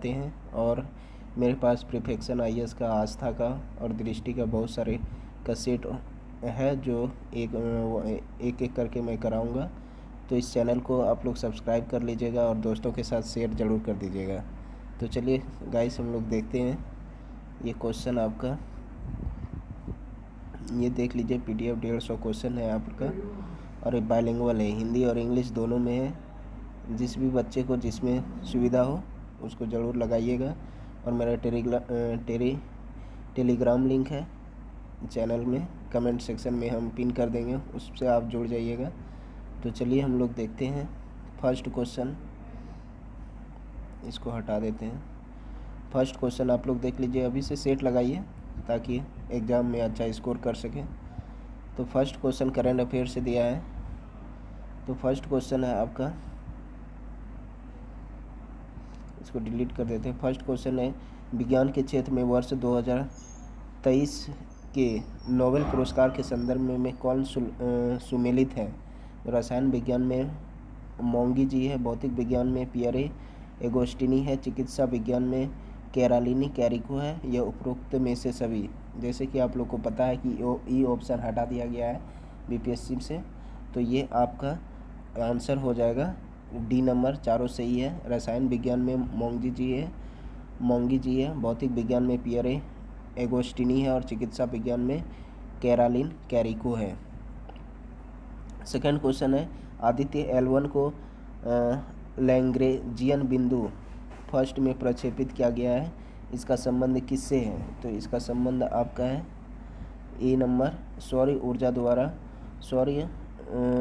पढ़ाते हैं, और मेरे पास प्रिफेक्शन आईएएस का, आस्था का और दृष्टि का बहुत सारे का सेट है जो एक एक करके मैं कराऊंगा। तो इस चैनल को आप लोग सब्सक्राइब कर लीजिएगा और दोस्तों के साथ शेयर ज़रूर कर दीजिएगा। तो चलिए गाइस, हम लोग देखते हैं ये क्वेश्चन आपका। ये देख लीजिए, पीडीएफ 150 क्वेश्चन है आपका, और ये बाइलिंगुअल है, हिंदी और इंग्लिश दोनों में है। जिस भी बच्चे को जिसमें सुविधा हो उसको ज़रूर लगाइएगा। और मेरा टेलीग्राम लिंक है चैनल में, कमेंट सेक्शन में हम पिन कर देंगे, उससे आप जुड़ जाइएगा। तो चलिए हम लोग देखते हैं फर्स्ट क्वेश्चन। इसको हटा देते हैं। फर्स्ट क्वेश्चन आप लोग देख लीजिए, अभी से सेट लगाइए ताकि एग्ज़ाम में अच्छा स्कोर कर सकें। तो फर्स्ट क्वेश्चन करंट अफेयर से दिया है। तो फर्स्ट क्वेश्चन है आपका, इसको डिलीट कर देते हैं। फर्स्ट क्वेश्चन है, विज्ञान के क्षेत्र में वर्ष 2023 के नोबेल पुरस्कार के संदर्भ में कौन सुमेलित है? रसायन विज्ञान में मोंगी जी है, भौतिक विज्ञान में पियरे एगोस्टिनी है, चिकित्सा विज्ञान में कैरालिनी कैरिको है, यह उपरोक्त में से सभी। जैसे कि आप लोग को पता है कि ई ऑप्शन हटा दिया गया है बीपीएससी से, तो ये आपका आंसर हो जाएगा डी नंबर, चारों सही है। रसायन विज्ञान में मोंगी जी है, भौतिक विज्ञान में पियरे एगोस्टिनी है, और चिकित्सा विज्ञान में कैरालिन कैरिको है। सेकंड क्वेश्चन है, आदित्य L1 को लैग्रेंजियन बिंदु फर्स्ट में प्रक्षेपित किया गया है, इसका संबंध किससे है? तो इसका संबंध आपका है ए नंबर,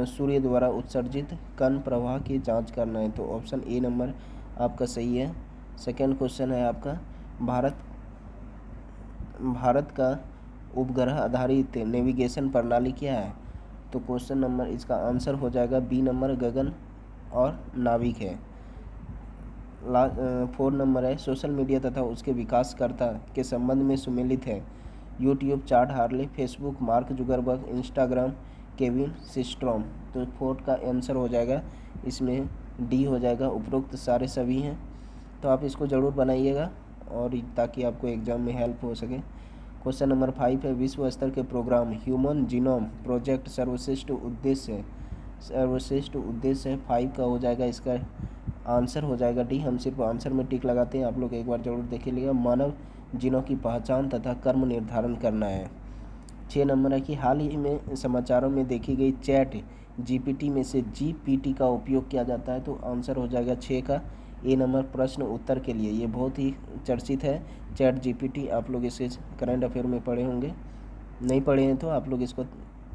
सूर्य द्वारा उत्सर्जित कण प्रवाह की जांच करना है। तो ऑप्शन ए नंबर आपका सही है। सेकंड क्वेश्चन है आपका, भारत का उपग्रह आधारित नेविगेशन प्रणाली क्या है? तो क्वेश्चन नंबर, इसका आंसर हो जाएगा बी नंबर, गगन और नाविक है। 4 नंबर है, सोशल मीडिया तथा उसके विकासकर्ता के संबंध में सुमेलित है। YouTube, chart Harley, Facebook, mark Zuckerberg, Instagram, Kevin Systrom. तो 4 का आंसर हो जाएगा इसमें डी हो जाएगा, उपरोक्त सारे सभी हैं। तो आप इसको ज़रूर बनाइएगा और ताकि आपको एग्ज़ाम में हेल्प हो सके। क्वेश्चन नंबर 5 है, विश्व स्तर के प्रोग्राम ह्यूमन जीनोम प्रोजेक्ट सर्वश्रेष्ठ उद्देश्य है। 5 का हो जाएगा, इसका आंसर हो जाएगा डी। हम सिर्फ आंसर में टिक लगाते हैं, आप लोग एक बार जरूर देख लीजिएगा। मानव जीनों की पहचान तथा कर्म निर्धारण करना है। 6 नंबर है कि हाल ही में समाचारों में देखी गई चैट जीपीटी में से जीपीटी का उपयोग किया जाता है। तो आंसर हो जाएगा 6 का ए नंबर, प्रश्न उत्तर के लिए। ये बहुत ही चर्चित है चैट जीपीटी, आप लोग इसे करंट अफेयर में पढ़े होंगे, नहीं पढ़े हैं तो आप लोग इसको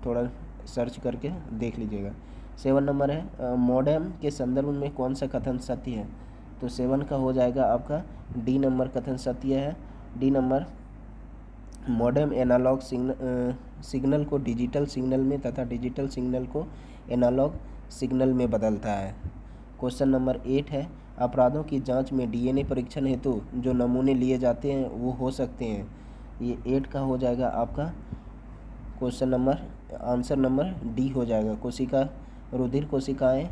थोड़ा सर्च करके देख लीजिएगा। 7 नंबर है, मॉडेम के संदर्भ में कौन सा कथन सत्य है? तो 7 का हो जाएगा आपका डी नंबर, कथन सत्य है। D number, modem analog signal को डिजिटल सिग्नल में तथा डिजिटल सिग्नल को एनालॉग सिग्नल में बदलता है। क्वेश्चन नंबर 8 है, अपराधों की जांच में डीएनए परीक्षण हेतु जो नमूने लिए जाते हैं वो हो सकते हैं। ये 8 का हो जाएगा आपका question number, answer number D हो जाएगा। कोशिका, रुधिर कोशिकाएं,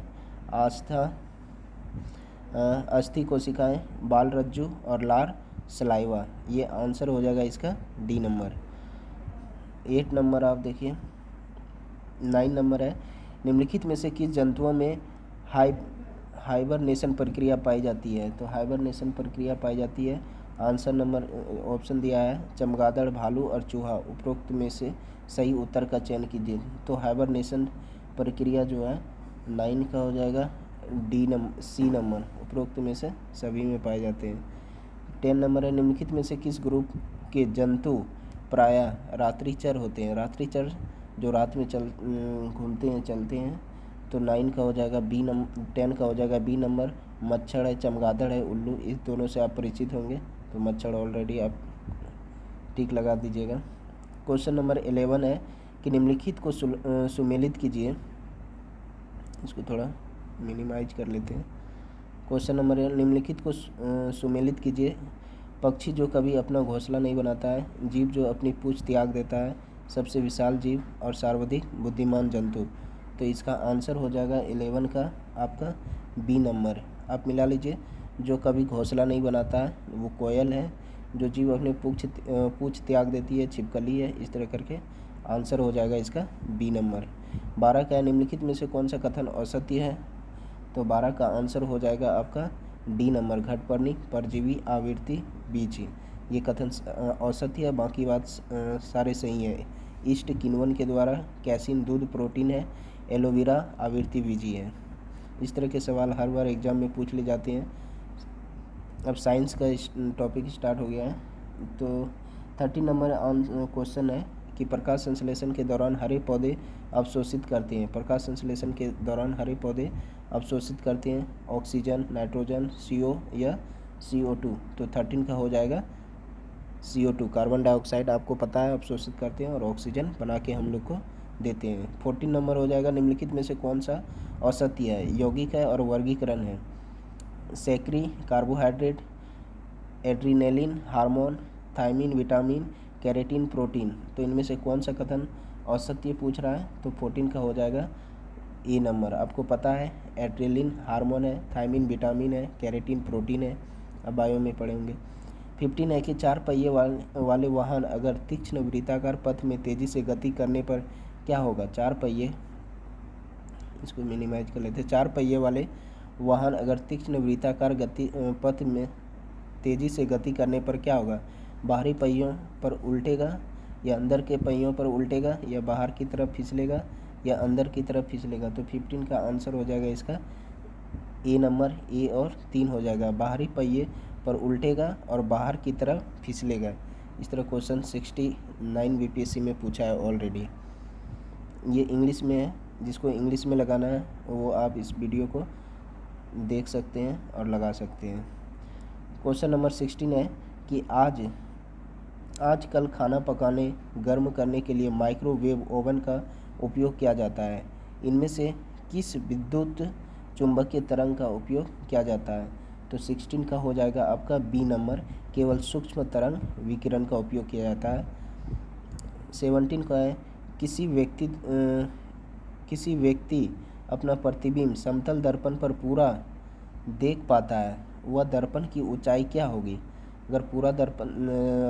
अस्थि कोशिकाएं, बाल रज्जु और लार सलाइवा। ये आंसर हो जाएगा इसका डी नंबर। 8 नंबर आप देखिए। 9 नंबर है, निम्नलिखित में से किस जंतुओं में हाइबरनेशन प्रक्रिया पाई जाती है? तो हाइबरनेशन प्रक्रिया पाई जाती है, आंसर नंबर ऑप्शन दिया है चमगादड़, भालू और चूहा। उपरोक्त में से सही उत्तर का चयन कीजिए। तो हाइबरनेशन प्रक्रिया जो है 9 का हो जाएगा सी नंबर, उपरोक्त में से सभी में पाए जाते हैं। 10 नंबर है, निम्नलिखित में से किस ग्रुप के जंतु प्रायः रात्रिचर होते हैं? रात्रिचर जो रात में घूमते हैं, चलते हैं। तो 9 का हो जाएगा 10 का हो जाएगा बी नंबर, मच्छर है, चमगादड़ है, उल्लू। इस दोनों से आप परिचित होंगे, तो मच्छर ऑलरेडी आप टिक लगा दीजिएगा। क्वेश्चन नंबर 11 है कि निम्नलिखित को सुमेलित कीजिए। इसको थोड़ा मिनिमाइज कर लेते हैं। क्वेश्चन नंबर, निम्नलिखित को सुमेलित कीजिए। पक्षी जो कभी अपना घोंसला नहीं बनाता है, जीव जो अपनी पूंछ त्याग देता है, सबसे विशाल जीव और सर्वाधिक बुद्धिमान जंतु। तो इसका आंसर हो जाएगा 11 का आपका बी नंबर। आप मिला लीजिए, जो कभी घोंसला नहीं बनाता है वो कोयल है। जो जीव अपने पूंछ त्याग देती है छिपकली है। इस तरह करके आंसर हो जाएगा इसका बी नंबर। 12 का निम्नलिखित में से कौन सा कथन असत्य है? तो 12 का आंसर हो जाएगा आपका डी नंबर, घटपर्णी परजीवी आवृत्ति बीज। ये कथन असत्य है, बाकी बात सारे सही है। ईस्ट किण्वन के द्वारा, कैसीन दूध प्रोटीन है, एलोवेरा आवृत्ति बीजी है। इस तरह के सवाल हर बार एग्जाम में पूछ ले जाते हैं। अब साइंस का टॉपिक स्टार्ट हो गया है। तो 30 नंबर क्वेश्चन है कि प्रकाश संश्लेषण के दौरान हरे पौधे अवशोषित करते हैं। प्रकाश संश्लेषण के दौरान हरे पौधे अवशोषित करते हैं ऑक्सीजन, नाइट्रोजन, CO या CO2। तो 13 का हो जाएगा CO2, कार्बन डाइऑक्साइड आपको पता है अवशोषित करते हैं और ऑक्सीजन बना के हम लोग को देते हैं। 14 नंबर हो जाएगा निम्नलिखित में से कौन सा असत्य है? यौगिक है और वर्गीकरण है। सैकरी carbohydrate, adrenaline hormone, thiamine vitamin, keratin protein. तो इनमें से कौन सा कथन असत्य पूछ रहा है? तो 14 का हो जाएगा ए नंबर। आपको पता है एड्रेलिन हार्मोन है, थायमिन विटामिन है, कैरेटिन प्रोटीन है, अब बायो में पढ़ेंगे। 15 है कि 4 पहिए वाले वाहन अगर तीक्ष्ण वृत्ताकार पथ में तेजी से गति करने पर क्या होगा? 4 पहिए, इसको मिनिमाइज कर लेते हैं। 4 पहिए वाले वाहन अगर तीक्ष्ण वृत्ताकार गति पथ में तेजी से गति करने पर क्या होगा? बाहरी पहियों पर उल्टेगा या अंदर के पहियों पर उल्टेगा या बाहर की तरफ फिसलेगा या अंदर की तरफ फिसलेगा। तो 15 का आंसर हो जाएगा इसका ए नंबर, ए और 3 हो जाएगा। बाहरी पहिए पर उल्टेगा और बाहर की तरफ फिसलेगा। इस तरह क्वेश्चन 69 BPSC में पूछा है ऑलरेडी। ये इंग्लिश में है, जिसको इंग्लिश में लगाना है वो आप इस वीडियो को देख सकते हैं और लगा सकते हैं। क्वेश्चन नंबर 16 है कि आजकल खाना पकाने, गर्म करने के लिए माइक्रोवेव ओवन का उपयोग किया जाता है। इनमें से किस विद्युत चुंबकीय तरंग का उपयोग किया जाता है? तो 16 का हो जाएगा आपका बी नंबर, केवल सूक्ष्म तरंग विकिरण का उपयोग किया जाता है। 17 का है किसी व्यक्ति अपना प्रतिबिंब समतल दर्पण पर पूरा देख पाता है, वह दर्पण की ऊंचाई क्या होगी? अगर पूरा दर्पण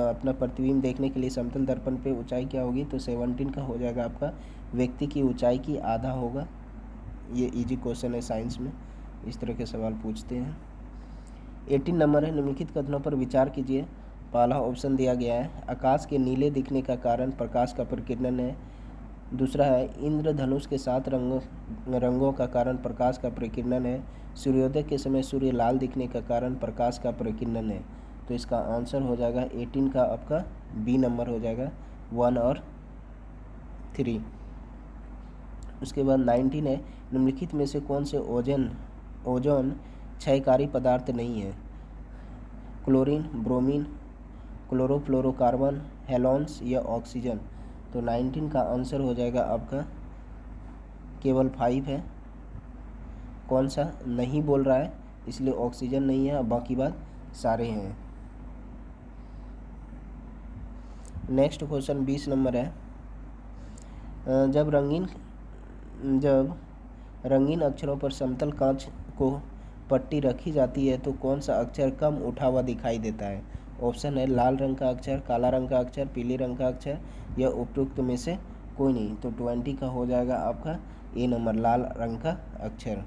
अपना प्रतिबिंब देखने के लिए समतल दर्पण पे ऊंचाई क्या होगी? तो 17 का हो जाएगा आपका व्यक्ति की ऊंचाई की आधा होगा। ये इजी क्वेश्चन है साइंस में, इस तरह के सवाल पूछते हैं। 18 नंबर है निम्नलिखित कथनों पर विचार कीजिए। पहला ऑप्शन दिया गया है आकाश के नीले दिखने का कारण प्रकाश का प्रकीर्णन है। दूसरा है इंद्रधनुष के 7 रंगों का कारण प्रकाश का प्रकीर्णन है। सूर्योदय के समय सूर्य लाल दिखने का कारण प्रकाश का प्रकीर्णन है। तो इसका आंसर हो जाएगा 18 का आपका बी नंबर हो जाएगा, 1 और 3। उसके बाद 19 है निम्नलिखित में से कौन से ओजोन क्षयकारी पदार्थ नहीं है? क्लोरीन, ब्रोमीन, क्लोरोफ्लोरोकार्बन, हेलोन्स या ऑक्सीजन। तो 19 का आंसर हो जाएगा आपका केवल 5 है। कौन सा नहीं बोल रहा है, इसलिए ऑक्सीजन नहीं है, बाकी बात सारे हैं। नेक्स्ट क्वेश्चन 20 नंबर है। जब रंगीन अक्षरों पर समतल कांच को पट्टी रखी जाती है तो कौन सा अक्षर कम उठा हुआ दिखाई देता है? ऑप्शन है लाल रंग का अक्षर, काला रंग का अक्षर, पीले रंग का अक्षर या उपयुक्त में से कोई नहीं। तो 20 का हो जाएगा आपका ए नंबर, लाल रंग का अक्षर।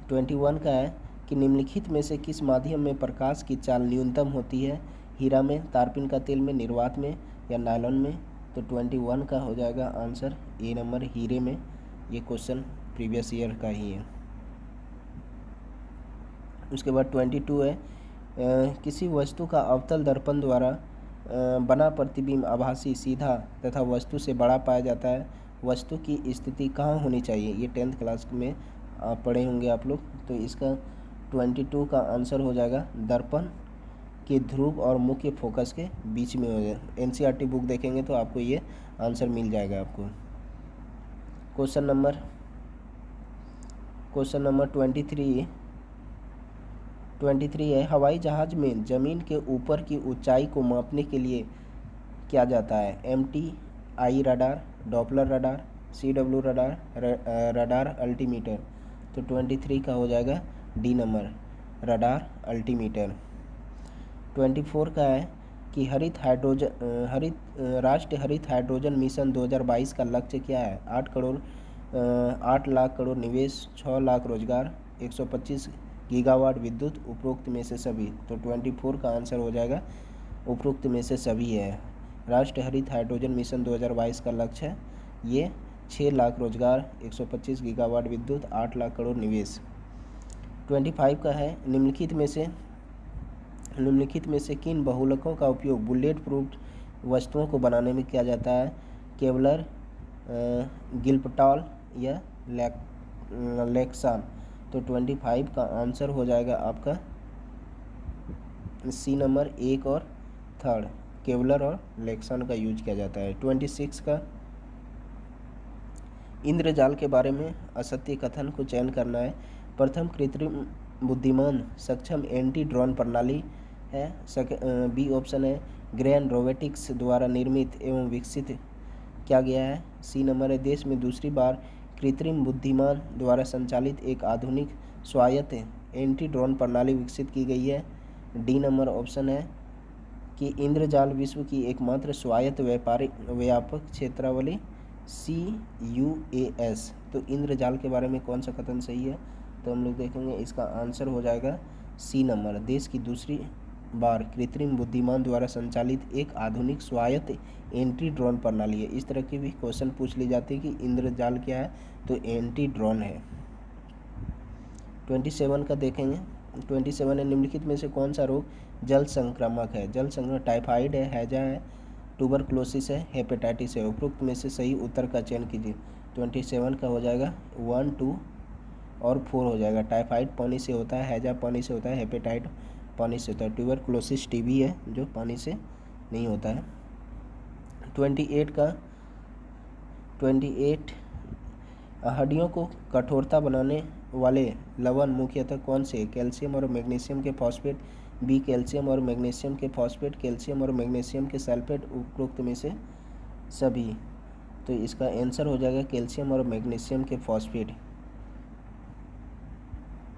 21 का है कि निम्नलिखित में से किस माध्यम में प्रकाश की चाल न्यूनतम होती है? हीरा में, तारपीन का तेल में, निर्वात में या नायलॉन में। तो 21 का हो जाएगा आंसर ए नंबर, हीरे में। ये क्वेश्चन प्रीवियस ईयर का ही है। उसके बाद 22 है किसी वस्तु का अवतल दर्पण द्वारा बना प्रतिबिंब आभासी, सीधा तथा वस्तु से बड़ा पाया जाता है। वस्तु की स्थिति कहाँ होनी चाहिए? ये 10th क्लास में पढ़े होंगे आप लोग। तो इसका 22 का आंसर हो जाएगा दर्पण के ध्रुव और मुख्य फोकस के बीच में हो जाए। NCERT बुक देखेंगे तो आपको ये आंसर मिल जाएगा आपको। क्वेश्चन नंबर 23 है हवाई जहाज़ में ज़मीन के ऊपर की ऊंचाई को मापने के लिए किया जाता है? MTI radar, Doppler radar, CW radar, radar altimeter. तो 23 का हो जाएगा डी नंबर, रडार अल्टीमीटर। 24 का है कि राष्ट्रीय हरित हाइड्रोजन मिशन 2022 का लक्ष्य क्या है? 8 लाख करोड़ निवेश, 6 लाख रोजगार, 125 गीगावाट विद्युत, उपरोक्त में से सभी। तो 24 का आंसर हो जाएगा उपरोक्त में से सभी है। राष्ट्रीय हरित हाइड्रोजन मिशन 2022 का लक्ष्य है ये 6 लाख रोजगार, 125 गीगावाट विद्युत, 8 लाख करोड़ निवेश। 25 का है निम्नलिखित में से किन बहुलकों का उपयोग बुलेट प्रूफ वस्तुओं को बनाने में किया जाता है? केवलर, गिल्पटॉल या लेक्सान। तो 25 का आंसर हो जाएगा आपका सी नंबर, 1 और 3, केवलर और लेक्सान का यूज किया जाता है। 26 का इंद्रजाल के बारे में असत्य कथन को चयन करना है। प्रथम कृत्रिम बुद्धिमान सक्षम एंटी ड्रोन प्रणाली है। बी ऑप्शन है ग्रैंड रोबोटिक्स द्वारा निर्मित एवं विकसित किया गया है। सी नंबर है देश में दूसरी बार कृत्रिम बुद्धिमान द्वारा संचालित एक आधुनिक स्वायत्त एंटी ड्रोन प्रणाली विकसित की गई है। डी नंबर ऑप्शन है कि इंद्रजाल विश्व की एकमात्र स्वायत्त व्यापक क्षेत्रावली CUAS। तो इंद्रजाल के बारे में कौन सा कथन सही है? तो हम लोग देखेंगे इसका आंसर हो जाएगा सी नंबर, देश की दूसरी बार कृत्रिम बुद्धिमान द्वारा संचालित एक आधुनिक स्वायत्त एंटी ड्रोन प्रणाली है। इस तरह के भी क्वेश्चन पूछ ली जाती है कि इंद्रजाल क्या है? तो एंटी ड्रोन है। 27 का देखेंगे। 27 है निम्नलिखित में से कौन सा रोग जल संक्रामक है? जल संक्रमण टाइफाइड है, हैजा है, ट्यूबरकुलोसिस है, हेपेटाइटिस है। उपरोक्त में से सही उत्तर का चयन कीजिए। 27 का हो जाएगा 1, 2 और 4 हो जाएगा। टाइफाइड पानी से होता है, हैजा पानी से होता है, हेपेटाइट पानी से होता है, ट्यूबरकुलोसिस TB है जो पानी से नहीं होता है। 28 हड्डियों को कठोरता बनाने वाले लवण मुख्यतः कौन से? कैल्शियम और मैग्नीशियम के फॉस्फेट, बी कैल्शियम और मैग्नीशियम के फॉस्फेट, कैल्शियम और मैग्नीशियम के सल्फेट, उपरोक्त में से सभी। तो इसका आंसर हो जाएगा कैल्शियम और मैग्नीशियम के फॉस्फेट,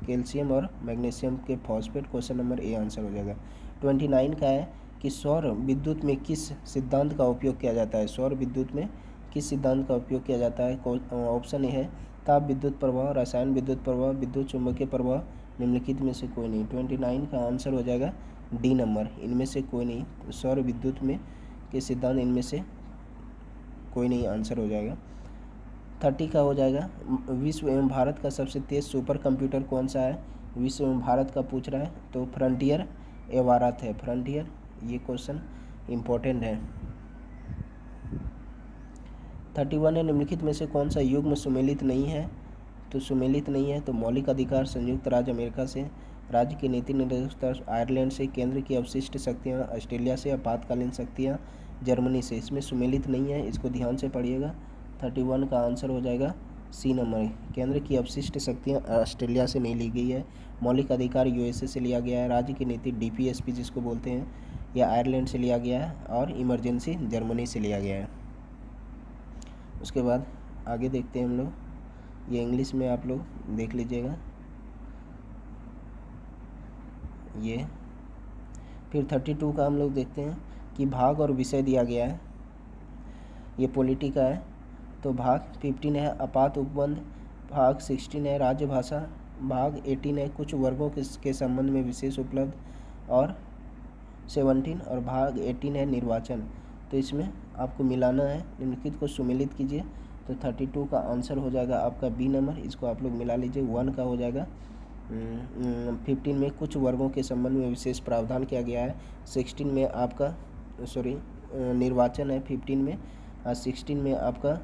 कैल्शियम और मैग्नीशियम के phosphate. Question number A answer हो जाएगा। 29 का है कि सौर विद्युत में किस सिद्धांत का उपयोग किया जाता है? सौर विद्युत में किस सिद्धांत का उपयोग किया जाता है? ऑप्शन ए है ताप विद्युत प्रवाह, रसायन विद्युत प्रवाह, विद्युत चुंबकीय प्रवाह, निम्नलिखित में से कोई नहीं। 29 का आंसर हो जाएगा डी नंबर, इनमें से कोई नहीं। सौर विद्युत में के सिद्धांत इनमें से कोई नहीं आंसर हो जाएगा। 30 का हो जाएगा विश्व एवं भारत का सबसे तेज सुपर कंप्यूटर कौन सा है? विश्व एवं भारत का पूछ रहा है तो फ्रंटियर एवारात है। फ्रंटियर, ये क्वेश्चन इम्पोर्टेंट है। 31 है निम्नलिखित में से कौन सा युग्म सुमेलित नहीं है? तो सुमेलित नहीं है तो मौलिक अधिकार संयुक्त राज्य अमेरिका से, राज्य की नीति निर्देशक आयरलैंड से, केंद्र की अवशिष्ट शक्तियाँ ऑस्ट्रेलिया से, आपातकालीन शक्तियाँ जर्मनी से। इसमें सुमेलित नहीं है, इसको ध्यान से पढ़िएगा। 31 का आंसर हो जाएगा सी नंबर, केंद्र की अवशिष्ट शक्तियाँ ऑस्ट्रेलिया से नहीं ली गई है, मौलिक अधिकार USA से लिया गया है, राज्य की नीति DPSP जिसको बोलते हैं या आयरलैंड से लिया गया है, और इमरजेंसी जर्मनी से लिया गया है। उसके बाद आगे देखते हैं हम लोग, ये इंग्लिश में आप लोग देख लीजिएगा ये। फिर 32 का हम लोग देखते हैं कि भाग और विषय दिया गया है, ये पॉलिटी का है। तो भाग 15 है आपात उपबंध, भाग 16 है राज्यभाषा, भाग 18 है कुछ वर्गों के संबंध में विशेष उपलब्ध, और 17 और भाग 18 है निर्वाचन। तो इसमें आपको मिलाना है, निम्नलिखित को सुमेलित कीजिए। तो 32 का आंसर हो जाएगा आपका बी नंबर, इसको आप लोग मिला लीजिए। 1 का हो जाएगा 15 में कुछ वर्गों के संबंध में विशेष प्रावधान किया गया है। 16 में आपका निर्वाचन है 15 में, और 16 में आपका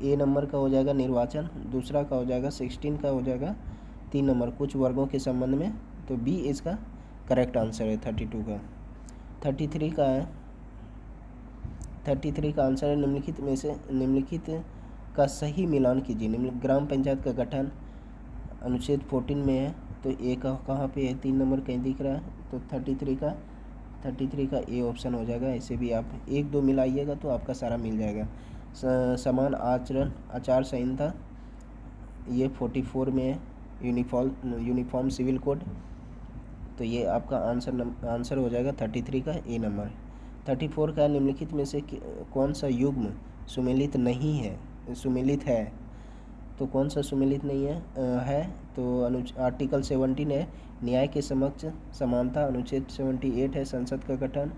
ए नंबर का हो जाएगा निर्वाचन, दूसरा का हो जाएगा 16 का हो जाएगा 3 नंबर कुछ वर्गों के संबंध में। तो बी इसका करेक्ट आंसर है 32 का। 33 का है, 33 का आंसर है निम्नलिखित का सही मिलान कीजिए। ग्राम पंचायत का गठन अनुच्छेद 14 में है, तो ए का कहाँ पे है? 3 नंबर कहीं दिख रहा है, तो 33 का ए ऑप्शन हो जाएगा। ऐसे भी आप 1-2 मिलाइएगा तो आपका सारा मिल जाएगा। समान आचरण आचार संहिता ये 44 में है, यूनिफॉर्म सिविल कोड। तो ये आपका आंसर हो जाएगा 33 का ए नंबर। 34 का निम्नलिखित में से कौन सा युग्म सुमेलित नहीं है, सुमेलित है? तो कौन सा सुमेलित नहीं है तो आर्टिकल 17 है न्याय के समक्ष समानता, अनुच्छेद 78 है संसद का गठन,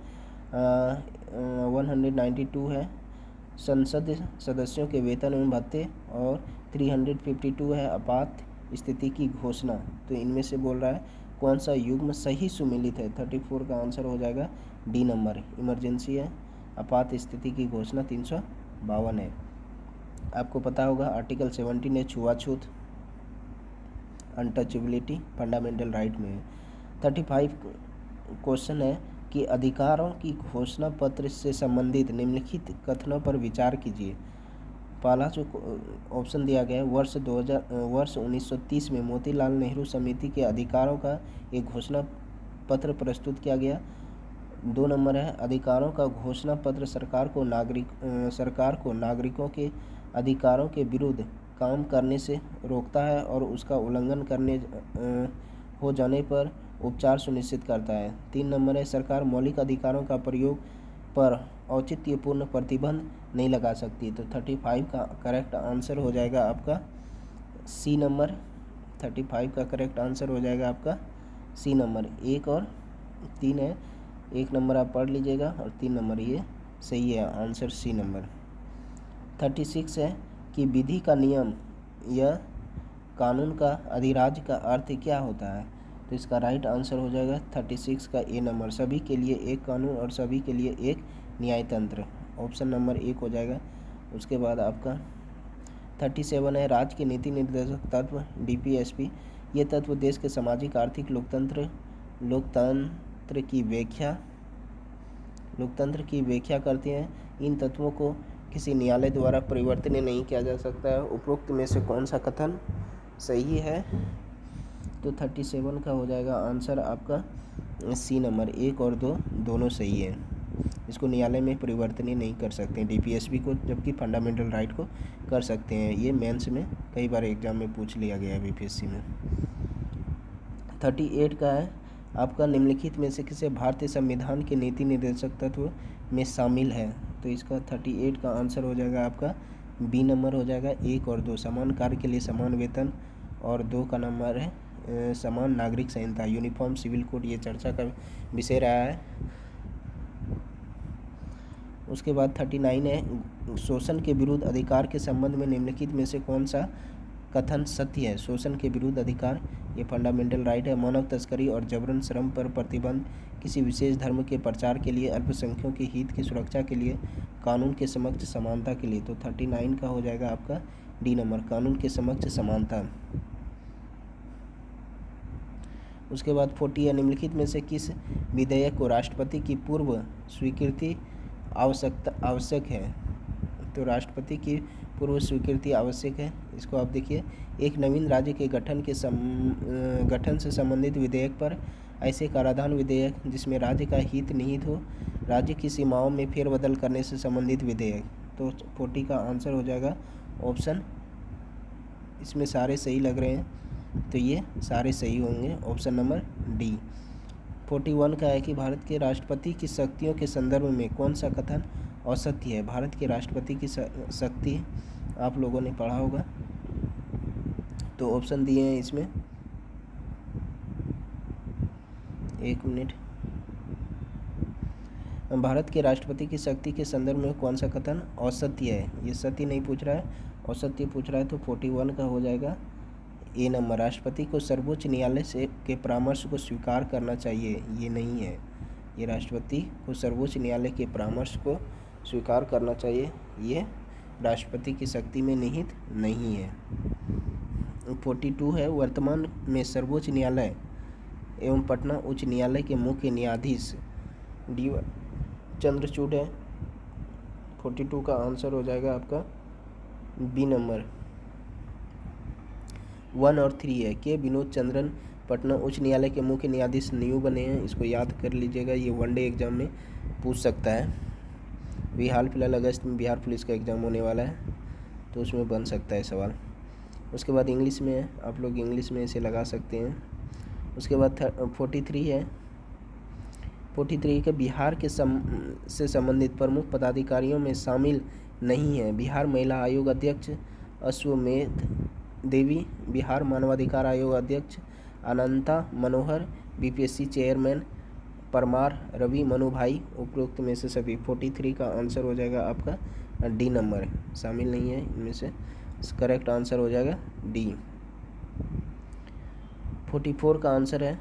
192 है संसद सदस्यों के वेतन एवं भत्ते, और 352 है आपात स्थिति की घोषणा। तो इनमें से बोल रहा है कौन सा युग्म सही सुमेलित है? 34 का आंसर हो जाएगा डी नंबर, इमरजेंसी है, आपात स्थिति की घोषणा 352 है। आपको पता होगा आर्टिकल 17 है छुआछूत, अनटचेबिलिटी, फंडामेंटल राइट में है। 35 क्वेश्चन है कि अधिकारों की घोषणा पत्र से संबंधित निम्नलिखित कथनों पर विचार कीजिए। पहला जो ऑप्शन दिया गया है वर्ष 1930 में मोतीलाल नेहरू समिति के अधिकारों का एक घोषणा पत्र प्रस्तुत किया गया। 2 नंबर है अधिकारों का घोषणा पत्र सरकार को नागरिकों के अधिकारों के विरुद्ध काम करने से रोकता है और उसका उल्लंघन करने हो जाने पर उपचार सुनिश्चित करता है। 3 नंबर है सरकार मौलिक अधिकारों का प्रयोग पर औचित्यपूर्ण प्रतिबंध नहीं लगा सकती। तो 35 का करेक्ट आंसर हो जाएगा आपका सी नंबर। 35 का करेक्ट आंसर हो जाएगा आपका सी नंबर। 1 और 3 है, 1 नंबर आप पढ़ लीजिएगा और 3 नंबर ये सही है, आंसर सी नंबर। 36 है कि विधि का नियम या कानून का अधिराज्य का अर्थ क्या होता है? तो इसका राइट आंसर हो जाएगा 36 का ए नंबर, सभी के लिए एक कानून और सभी के लिए एक न्याय तंत्र, ऑप्शन नंबर 1 हो जाएगा। उसके बाद आपका 37 है राज्य के नीति निर्देशक तत्व DPSP, ये तत्व देश के सामाजिक आर्थिक लोकतंत्र की व्याख्या करते हैं। इन तत्वों को किसी न्यायालय द्वारा परिवर्तन नहीं किया जा सकता है। उपरोक्त में से कौन सा कथन सही है? तो 37 का हो जाएगा आंसर आपका सी नंबर। 1 और 2 दोनों सही है, इसको न्यायालय में परिवर्तन नहीं कर सकते हैं DPSP को, जबकि फंडामेंटल राइट को कर सकते हैं। ये मेंस में कई बार एग्जाम में पूछ लिया गया है BPSC में। 38 का है आपका निम्नलिखित में से किसे भारतीय संविधान के नीति निर्देशक तत्व में शामिल है? तो इसका 38 का आंसर हो जाएगा आपका बी नंबर हो जाएगा। 1 और 2 समान कार्य के लिए समान वेतन, और 2 का नंबर है समान नागरिक संहिता, यूनिफॉर्म सिविल कोड, ये चर्चा का विषय रहा है। उसके बाद 39 है शोषण के विरुद्ध अधिकार के संबंध में निम्नलिखित में से कौन सा कथन सत्य है? शोषण के विरुद्ध अधिकार ये फंडामेंटल राइट है। मानव तस्करी और जबरन श्रम पर प्रतिबंध, किसी विशेष धर्म के प्रचार के लिए, अल्पसंख्यकों के हित की सुरक्षा के लिए, कानून के समक्ष समानता के लिए। तो 39 का हो जाएगा आपका डी नंबर, कानून के समक्ष समानता। उसके बाद 40 है निम्नलिखित में से किस विधेयक को राष्ट्रपति की पूर्व स्वीकृति आवश्यक है? तो राष्ट्रपति की पूर्व स्वीकृति आवश्यक है। इसको आप देखिए, एक नवीन राज्य के गठन से संबंधित विधेयक पर, ऐसे कराधान विधेयक जिसमें राज्य का हित निहित हो, राज्य की सीमाओं में फेरबदल करने से संबंधित विधेयक। तो 40 का आंसर हो जाएगा ऑप्शन, इसमें सारे सही लग रहे हैं तो ये सारे सही होंगे, ऑप्शन नंबर डी। 41 का है कि भारत के राष्ट्रपति की शक्तियों के संदर्भ में कौन सा कथन असत्य है? भारत के राष्ट्रपति की शक्ति आप लोगों ने पढ़ा होगा, तो ऑप्शन दिए हैं इसमें, 1 मिनट। भारत के राष्ट्रपति की शक्ति के संदर्भ में कौन सा कथन असत्य है? ये सत्य नहीं पूछ रहा है, असत्य पूछ रहा है। तो 41 का हो जाएगा ए नंबर, राष्ट्रपति को सर्वोच्च न्यायालय से के परामर्श को स्वीकार करना चाहिए, ये नहीं है। ये राष्ट्रपति को सर्वोच्च न्यायालय के परामर्श को स्वीकार करना चाहिए, ये राष्ट्रपति की शक्ति में निहित नहीं है। 42 है वर्तमान में सर्वोच्च न्यायालय एवं पटना उच्च न्यायालय के मुख्य न्यायाधीश D.Y. चंद्रचूड़ है। 42 का आंसर हो जाएगा आपका बी नंबर। 1 और 3 है के विनोद चंद्रन पटना उच्च न्यायालय के मुख्य न्यायाधीश न्यू बने हैं, इसको याद कर लीजिएगा, ये वनडे एग्जाम में पूछ सकता है। भी हाल फिलहाल अगस्त में बिहार पुलिस का एग्ज़ाम होने वाला है, तो उसमें बन सकता है सवाल। उसके बाद इंग्लिश में है, आप लोग इंग्लिश में इसे लगा सकते हैं। उसके बाद 43 है। 43 के बिहार के से संबंधित प्रमुख पदाधिकारियों में शामिल नहीं है बिहार महिला आयोग अध्यक्ष अश्वमेध देवी, बिहार मानवाधिकार आयोग अध्यक्ष अनंता मनोहर, बीपीएससी चेयरमैन परमार रवि मनु भाई। उपरोक्त में से सभी 43 का आंसर हो जाएगा आपका डी नंबर, शामिल नहीं है इनमें से, करेक्ट आंसर हो जाएगा डी। 44 का आंसर है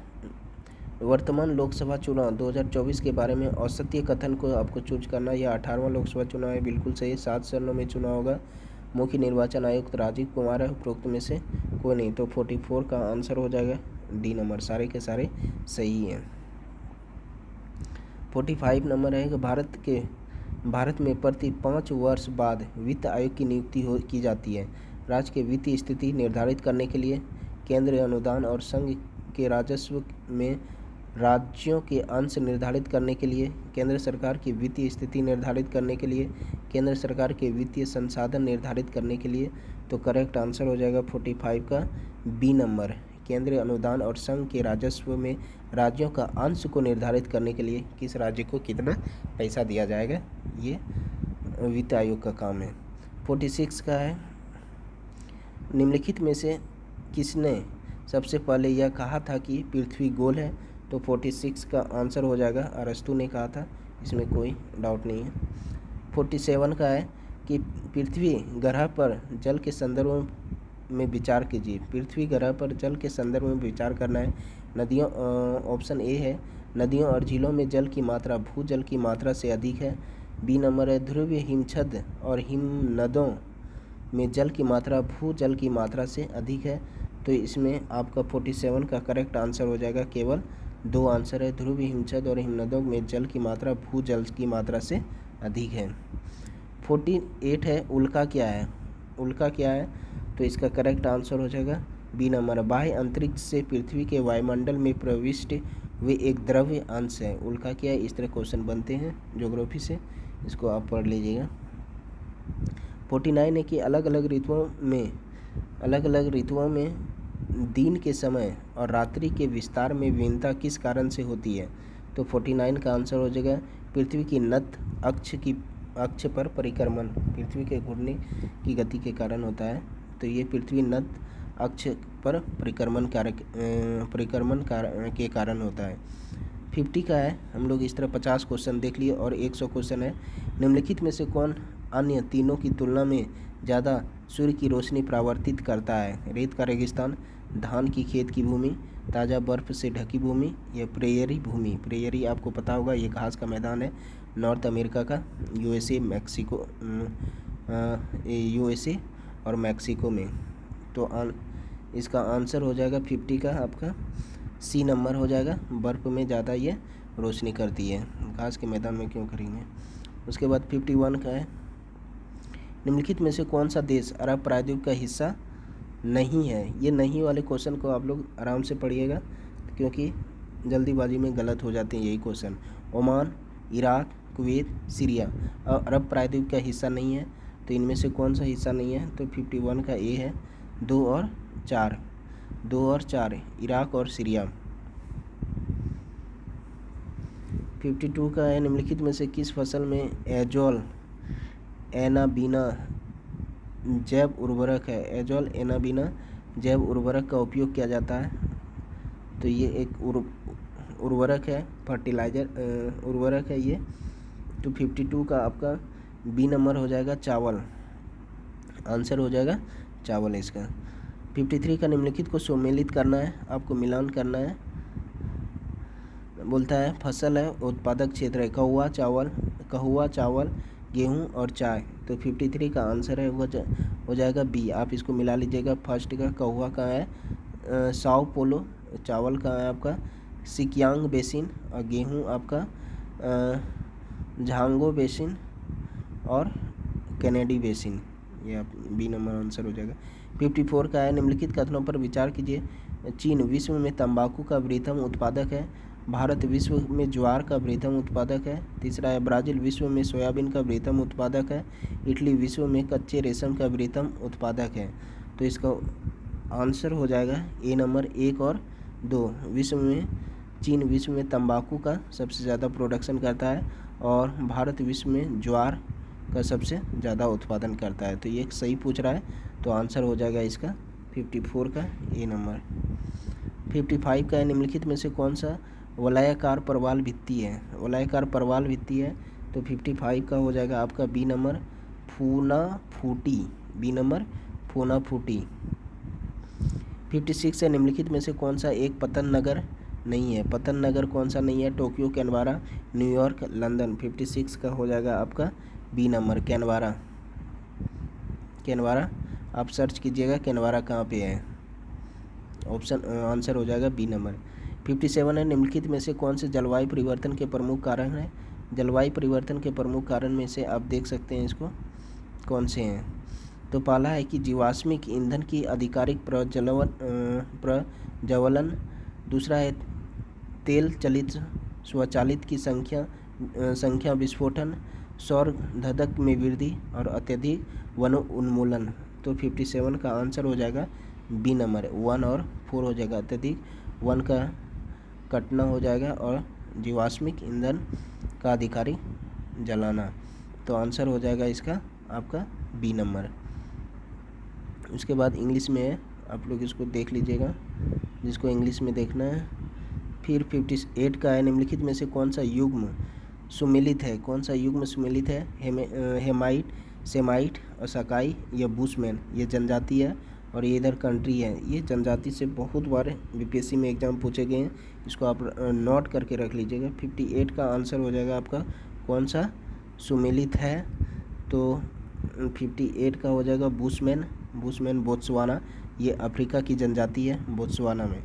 वर्तमान लोकसभा चुनाव 2024 के बारे में औसतीय कथन को आपको चूज करना। यह 18वां लोकसभा चुनाव है, बिल्कुल सही। 7 चरणों में चुनाव होगा। मुख्य निर्वाचन आयुक्त राजीव कुमार है। उपरोक्त में से कोई नहीं, तो 44 का आंसर हो जाएगा डी नंबर, सारे के सारे सही हैं। 45 नंबर है कि भारत में प्रति 5 वर्ष बाद वित्त आयोग की नियुक्ति की जाती है। राज्य के वित्तीय स्थिति निर्धारित करने के लिए, केंद्रीय अनुदान और संघ के राजस्व में राज्यों के अंश निर्धारित करने के लिए, केंद्र सरकार की वित्तीय स्थिति निर्धारित करने के लिए, केंद्र सरकार के वित्तीय संसाधन निर्धारित करने के लिए। तो करेक्ट आंसर हो जाएगा 45 का बी नंबर, केंद्रीय अनुदान और संघ के राजस्व में राज्यों का अंश को निर्धारित करने के लिए किस राज्य को कितना पैसा दिया जाएगा, ये वित्त आयोग का काम है। 46 का है निम्नलिखित में से किसने सबसे पहले यह कहा था कि पृथ्वी गोल है। तो 46 का आंसर हो जाएगा अरस्तु ने कहा था, इसमें कोई डाउट नहीं है। 47 का है कि पृथ्वी ग्रह पर जल के संदर्भ में विचार कीजिए। पृथ्वी ग्रह पर जल के संदर्भ में विचार करना है। नदियों, ऑप्शन ए है, नदियों और झीलों में जल की मात्रा भूजल की मात्रा से अधिक है। बी नंबर है, ध्रुवीय हिमछद और हिमनदों में जल की मात्रा भूजल की मात्रा से अधिक है। तो इसमें आपका 47 का करेक्ट आंसर हो जाएगा, केवल 2 आंसर है, ध्रुवीय हिमछद और हिमनदों में जल की मात्रा भूजल की मात्रा से अधिक है। 48 है, उल्का क्या है। उल्का क्या है, तो इसका करेक्ट आंसर हो जाएगा बी नंबर, बाह्य अंतरिक्ष से पृथ्वी के वायुमंडल में प्रविष्ट वे एक द्रव्य अंश है। उल्का क्या है, इस तरह क्वेश्चन बनते हैं ज्योग्राफी से, इसको आप पढ़ लीजिएगा। 49 है कि अलग अलग ऋतुओं में दिन के समय और रात्रि के विस्तार में भिन्नता किस कारण से होती है। तो 49 का आंसर हो जाएगा पृथ्वी की नत अक्ष पर परिक्रमण, पृथ्वी के घूमने की गति के कारण होता है। तो ये पृथ्वी नत अक्ष पर परिक्रमण के कारण होता है। 50 का है, हम लोग इस तरह 50 क्वेश्चन देख लिए और 100 क्वेश्चन है। निम्नलिखित में से कौन अन्य तीनों की तुलना में ज़्यादा सूर्य की रोशनी परावर्तित करता है। रेत का रेगिस्तान, धान की खेत की भूमि, ताज़ा बर्फ से ढकी भूमि, या प्रेयरी भूमि। प्रेयरी आपको पता होगा, ये घास का मैदान है नॉर्थ अमेरिका का, यूएसए और मैक्सिको में। तो इसका आंसर हो जाएगा 50 का आपका सी नंबर हो जाएगा, बर्फ़ में ज़्यादा ये रोशनी करती है, घास के मैदान में क्यों करेंगे। उसके बाद 51 का है, निम्नलिखित में से कौन सा देश अरब प्रायद्वीप का हिस्सा नहीं है। ये नहीं वाले क्वेश्चन को आप लोग आराम से पढ़िएगा, क्योंकि जल्दीबाजी में गलत हो जाते हैं यही question. Oman, Iraq, Kuwait, Syria Arab प्रायद्वीप का हिस्सा नहीं है। तो इनमें से कौन सा हिस्सा नहीं है, तो 51 का ए है, 2 और 4 इराक और सीरिया। 52 का है, निम्नलिखित में से किस फसल में एजोल एनाबीना जैव उर्वरक है। एजोल एनाबीना जैव उर्वरक का उपयोग किया जाता है। तो ये एक उर्वरक है, फर्टिलाइजर उर्वरक है ये। तो 52 का आपका बी नंबर हो जाएगा, चावल, आंसर हो जाएगा चावल इसका। 53 का निम्नलिखित को सम्मिलित करना है, आपको मिलान करना है। बोलता है फसल है उत्पादक क्षेत्र है, कहुआ चावल, गेहूं और चाय। तो 53 का आंसर है हो जाएगा बी। आप इसको मिला लीजिएगा। फर्स्ट का कहुआ का है साओ पोलो, चावल का है आपका सिकियांग बेसिन, और गेहूं आपका झांगो बेसिन और कैनेडी बेसिन। ये आप बी नंबर आंसर हो जाएगा। 54 का है, निम्नलिखित कथनों पर विचार कीजिए। चीन विश्व में तंबाकू का वृहत्तम उत्पादक है। भारत विश्व में ज्वार का वृहत्तम उत्पादक है। तीसरा है, ब्राज़ील विश्व में सोयाबीन का वृहत्तम उत्पादक है। इटली विश्व में कच्चे रेशम का वृहत्तम उत्पादक है। तो इसका आंसर हो जाएगा ए नंबर 1 और 2। चीन विश्व में तंबाकू का सबसे ज़्यादा प्रोडक्शन करता है और भारत विश्व में ज्वार का सबसे ज़्यादा उत्पादन करता है। तो ये सही पूछ रहा है, तो आंसर हो जाएगा इसका 54 का ए नंबर। 55 का है, निम्नलिखित में से कौन सा वलयाकार प्रवाल भित्ति है? वलयाकार प्रवाल भित्ति है तो 55 का हो जाएगा आपका B number Funafuti. B number Funafuti. 56 है, निम्नलिखित में से कौन सा एक पतन नगर नहीं है? पतन नगर कौन सा नहीं है? Tokyo, Canberra, New York, London. 56 का हो जाएगा आपका बी नंबर कैनबरा। कैनबरा आप सर्च कीजिएगा कैनबरा कहाँ पे है, ऑप्शन आंसर हो जाएगा बी नंबर। 57 है, निम्नलिखित में से कौन से जलवायु परिवर्तन के प्रमुख कारण है? जलवायु परिवर्तन के प्रमुख कारण में से आप देख सकते हैं इसको कौन से हैं। तो पहला है कि जीवाश्मिक ईंधन की आधिकारिक प्रज्वलन। दूसरा है तेल चलित स्वचालित की संख्या विस्फोटन, सौर धधक में वृद्धि और अत्यधिक वन उन्मूलन। तो 57 का आंसर हो जाएगा बी नंबर 1 और 4 हो जाएगा। अत्यधिक वन का कटना हो जाएगा और जीवाश्मिक ईंधन का आधिकारिक जलाना। तो आंसर हो जाएगा इसका आपका बी नंबर। उसके बाद इंग्लिश में है, आप लोग इसको देख लीजिएगा जिसको इंग्लिश में देखना है। फिर 58 का है, निम्नलिखित में से कौन सा युग्म सुमेलित है? कौन सा युग्म सुमेलित है? हेमाइट, सेमाइट, असाकाई या बुशमैन। ये जनजाति है और ये इधर कंट्री है। ये जनजाति से बहुत बार बीपीएससी में एग्जाम पूछे गए हैं, इसको आप नोट करके रख लीजिएगा। 58 का आंसर हो जाएगा आपका कौन सा सुमेलित है? तो 58 का हो जाएगा बुशमैन। बुशमैन बोत्सवाना, ये अफ्रीका की जनजाति है बोत्सवाना में।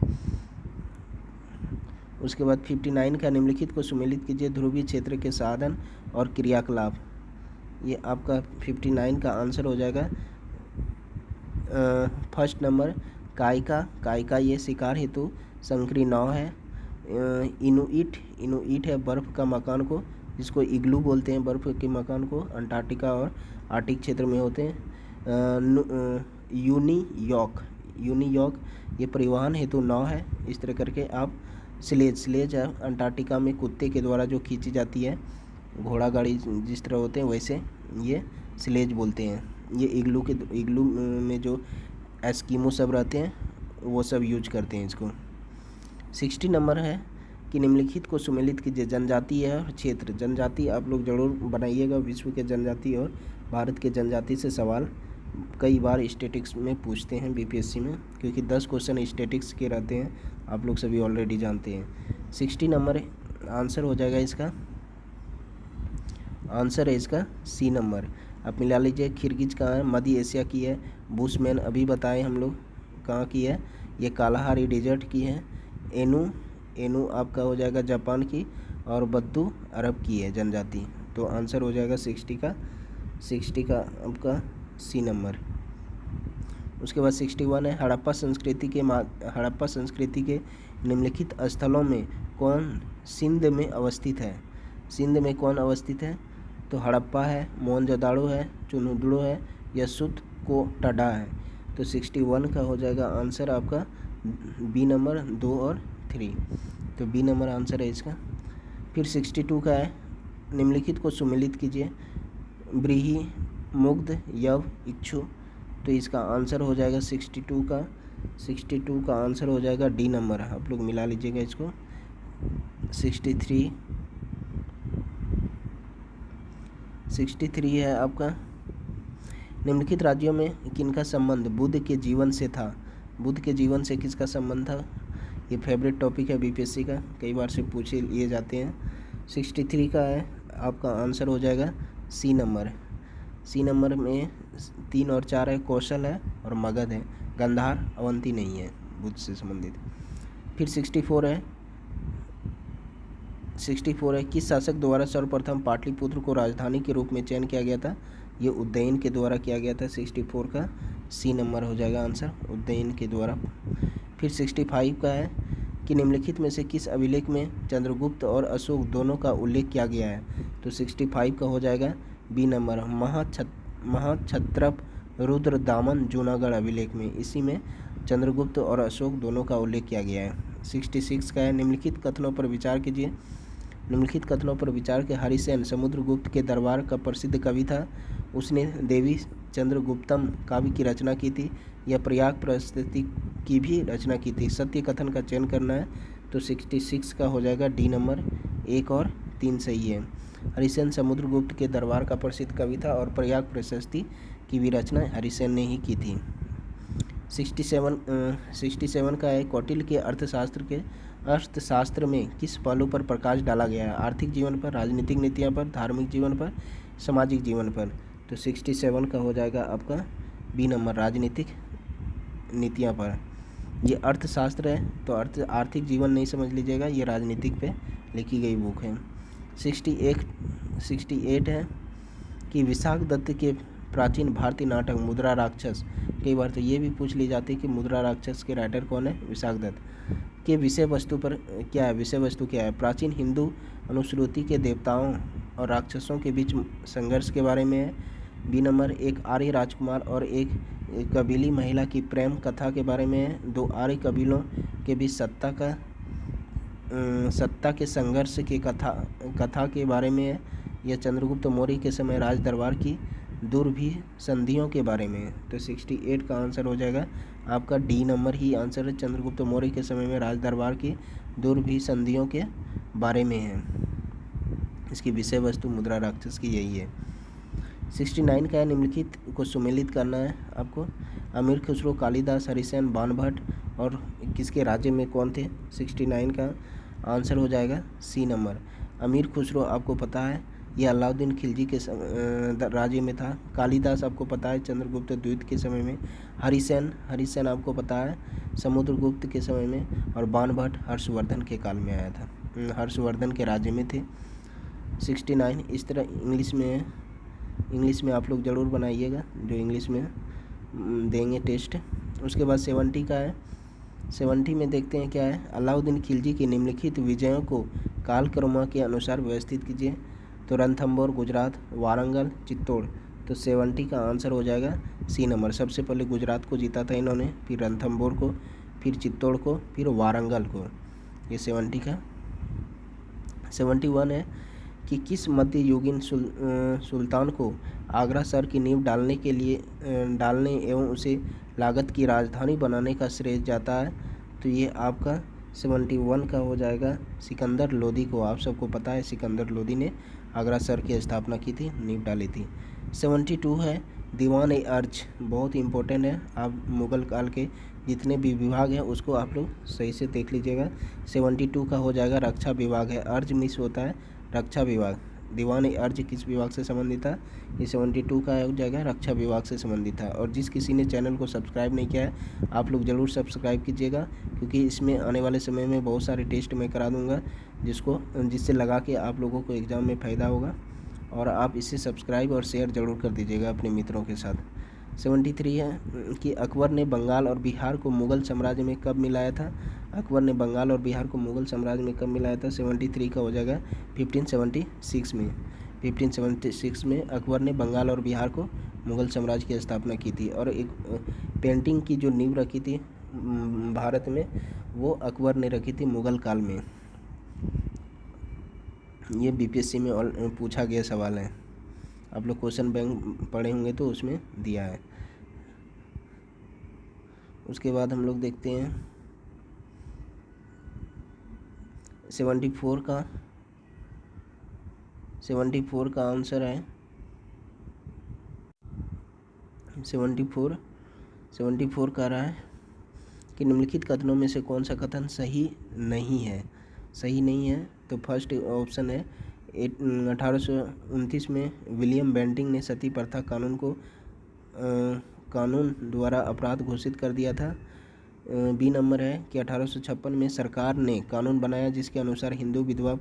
उसके बाद 59 का, निम्नलिखित को सुमेलित कीजिए ध्रुवीय क्षेत्र के साधन और क्रियाकलाप। ये आपका 59 का आंसर हो जाएगा फर्स्ट नंबर काइका ये शिकार हेतु संकरी नाव है। इनुइट है बर्फ़ का मकान को, जिसको इग्लू बोलते हैं, बर्फ़ के मकान को अंटार्कटिका और आर्टिक क्षेत्र में होते हैं। यूनियॉक ये परिवहन हेतु नाव है। इस तरह करके आप स्लेज अंटार्कटिका में कुत्ते के द्वारा जो खींची जाती है, घोड़ा गाड़ी जिस तरह होते हैं वैसे ये स्लेज बोलते हैं। ये इग्लू में जो एस्किमो सब रहते हैं वो सब यूज करते हैं इसको। 60 नंबर है कि निम्नलिखित को सुमेलित कीजिए जनजाति है क्षेत्र। जनजाति आप लोग जरूर बनाइएगा, विश्व के जनजाति और भारत के जनजाति से सवाल कई बार स्टैटिक्स में पूछते हैं बीपीएससी में, क्योंकि 10 क्वेश्चन स्टैटिक्स के रहते हैं, आप लोग सभी ऑलरेडी जानते हैं। 60 नंबर आंसर हो जाएगा इसका, आंसर है इसका सी नंबर। आप मिला लीजिए। खिरगिज कहाँ है? मध्य एशिया की है। बुशमैन अभी बताए हम लोग कहाँ की है, ये कालाहारी डेजर्ट की है। एनु आपका हो जाएगा जापान की और बद्दू अरब की है जनजाति। तो आंसर हो जाएगा 60 का आपका सी नंबर। उसके बाद 61 है, हड़प्पा संस्कृति के निम्नलिखित स्थलों में कौन सिंध में अवस्थित है? सिंध में कौन अवस्थित है? तो हड़प्पा है, मोहनजोदाड़ो है, चुनुदड़ो है या सुतकोटडा है। तो 61 का हो जाएगा आंसर आपका बी नंबर 2 और 3। तो बी नंबर आंसर है इसका। फिर 62 का है, निम्नलिखित को सुमेलित कीजिए ब्रीही, मुग्ध, यव, इच्छु। तो इसका आंसर हो जाएगा 62 का आंसर हो जाएगा डी नंबर। आप लोग मिला लीजिएगा इसको। 63 है आपका, निम्नलिखित राज्यों में किनका संबंध बुद्ध के जीवन से था? बुद्ध के जीवन से किसका संबंध था? ये फेवरेट टॉपिक है बीपीएससी का, कई बार से पूछे लिए जाते हैं। 63 का है आपका आंसर हो जाएगा सी नंबर। सी नंबर में 3 और 4 है, कौशल है और मगध है, गंधार अवंती नहीं है बुद्ध से संबंधित। फिर 64 है, किस शासक द्वारा सर्वप्रथम पाटलिपुत्र को राजधानी के रूप में चयन किया गया था? ये उदयन के द्वारा किया गया था। 64 का सी नंबर हो जाएगा आंसर, उदयन के द्वारा। फिर 65 का है कि निम्नलिखित में से किस अभिलेख में चंद्रगुप्त और अशोक दोनों का उल्लेख किया गया है? तो 65 का हो जाएगा बी नंबर, महाक्षत्रप रुद्रदामन जूनागढ़ अभिलेख में। इसी में चंद्रगुप्त और अशोक दोनों का उल्लेख किया गया है। 66 का है, निम्नलिखित कथनों पर विचार कीजिए। निम्नलिखित कथनों पर विचार के हरिसेन समुद्रगुप्त के दरबार का प्रसिद्ध कवि था। उसने देवी चंद्रगुप्तम काव्य की रचना की थी। यह प्रयाग प्रस्तुति की भी रचना की थी। सत्य कथन का चयन करना है तो 66 का हो जाएगा डी नंबर, 1 और 3 सही है। हरिसेन समुद्रगुप्त के दरबार का प्रसिद्ध कवि था और प्रयाग प्रशस्ति की भी रचना हरिसेन ने ही की थी। 67 का है, कौटिल्य के अर्थशास्त्र में किस पहलू पर प्रकाश डाला गया है? आर्थिक जीवन पर, राजनीतिक नीतियाँ पर, धार्मिक जीवन पर, सामाजिक जीवन पर। तो 67 का हो जाएगा आपका बी नंबर, राजनीतिक नीतियाँ पर। ये अर्थशास्त्र है तो आर्थिक जीवन नहीं समझ लीजिएगा, ये राजनीतिक पे लिखी गई बुक है। 68 है कि विशाख दत्त के प्राचीन भारतीय नाटक मुद्रा राक्षस, कई बार तो ये भी पूछ ली जाती है कि मुद्रा राक्षस के राइटर कौन है? विशाख दत्त। के विषय वस्तु पर क्या है? विषय वस्तु क्या है? प्राचीन हिंदू अनुश्रुति के देवताओं और राक्षसों के बीच संघर्ष के बारे में है। बी नंबर, एक आर्य राजकुमार और एक कबीली महिला की प्रेम कथा के बारे में है। 2 आर्य कबीलों के बीच सत्ता के संघर्ष की कथा के बारे में है। यह चंद्रगुप्त मौर्य के समय राज दरबार की दुर्भिसंधियों के बारे में है। तो 68 का आंसर हो जाएगा आपका डी नंबर ही आंसर है। चंद्रगुप्त मौर्य के समय में राज दरबार की दुर्भिसंधियों के बारे में है। इसकी विषय वस्तु मुद्रा राक्षस की यही है। 69 का है, निम्नलिखित को सुमेलित करना है आपको। अमीर खुसरो, कालिदास, हरिसेन, बाणभट्ट और किसके राज्य में कौन थे? 69 का आंसर हो जाएगा सी नंबर। अमीर खुसरो आपको पता है ये अलाउद्दीन खिलजी के राज्य में था। कालिदास आपको पता है चंद्रगुप्त द्वितीय के समय में। हरिसेन आपको पता है समुद्रगुप्त के समय में। और बाणभट्ट हर्षवर्धन के काल में आया था, हर्षवर्धन के राज्य में थे। 69 इस तरह इंग्लिश में आप लोग ज़रूर बनाइएगा, जो इंग्लिश में देंगे टेस्ट। उसके बाद 70 का है। 70 में देखते हैं क्या है। अलाउद्दीन खिलजी की निम्नलिखित विजयों को कालक्रम के अनुसार व्यवस्थित कीजिए। तो रणथंबोर, गुजरात, वारंगल, चित्तौड़। तो 70 का आंसर हो जाएगा सी नंबर। सबसे पहले गुजरात को जीता था इन्होंने, फिर रणथंबोर को, फिर चित्तौड़ को, फिर वारंगल को। ये 70 का। 71 है कि किस मध्ययुगीन सुल्तान को आगरा शहर की नींव डालने एवं उसे लागत की राजधानी बनाने का श्रेय जाता है? तो ये आपका 71 का हो जाएगा सिकंदर लोदी को। आप सबको पता है सिकंदर लोदी ने आगरा शहर की स्थापना की थी, नींव डाली थी। 72 है, दीवान ए अर्ज बहुत इंपॉर्टेंट है। आप मुगल काल के जितने भी विभाग हैं उसको आप लोग सही से देख लीजिएगा। 72 का हो जाएगा रक्षा विभाग है। अर्ज मिस होता है रक्षा विभाग। दीवान ए अर्ज किस विभाग से संबंधित था? ये 72 का हो जाएगा रक्षा विभाग से संबंधित था। और जिस किसी ने चैनल को सब्सक्राइब नहीं किया है आप लोग ज़रूर सब्सक्राइब कीजिएगा, क्योंकि इसमें आने वाले समय में बहुत सारे टेस्ट मैं करा दूंगा जिससे लगा के आप लोगों को एग्ज़ाम में फ़ायदा होगा। और आप इसे सब्सक्राइब और शेयर ज़रूर कर दीजिएगा अपने मित्रों के साथ। 73 है कि अकबर ने बंगाल और बिहार को मुग़ल साम्राज्य में कब मिलाया था? अकबर ने बंगाल और बिहार को मुग़ल साम्राज्य में कब मिलाया था? 73 का हो जाएगा 1576 में। 1576 में अकबर ने बंगाल और बिहार को मुग़ल साम्राज्य की स्थापना की थी। और एक पेंटिंग की जो नींव रखी थी भारत में, वो अकबर ने रखी थी मुग़ल काल में। ये बीपीएससी में पूछा गया सवाल है, आप लोग क्वेश्चन बैंक पढ़े होंगे तो उसमें दिया है। उसके बाद हम लोग देखते हैं 74 का आंसर है 74 कह रहा है कि निम्नलिखित कथनों में से कौन सा कथन सही नहीं है? तो फर्स्ट ऑप्शन है 1829 में विलियम बेंटिंग ने सती प्रथा कानून द्वारा अपराध घोषित कर दिया था। बी नंबर है कि 1856 में सरकार ने कानून बनाया जिसके अनुसार हिंदू विधवा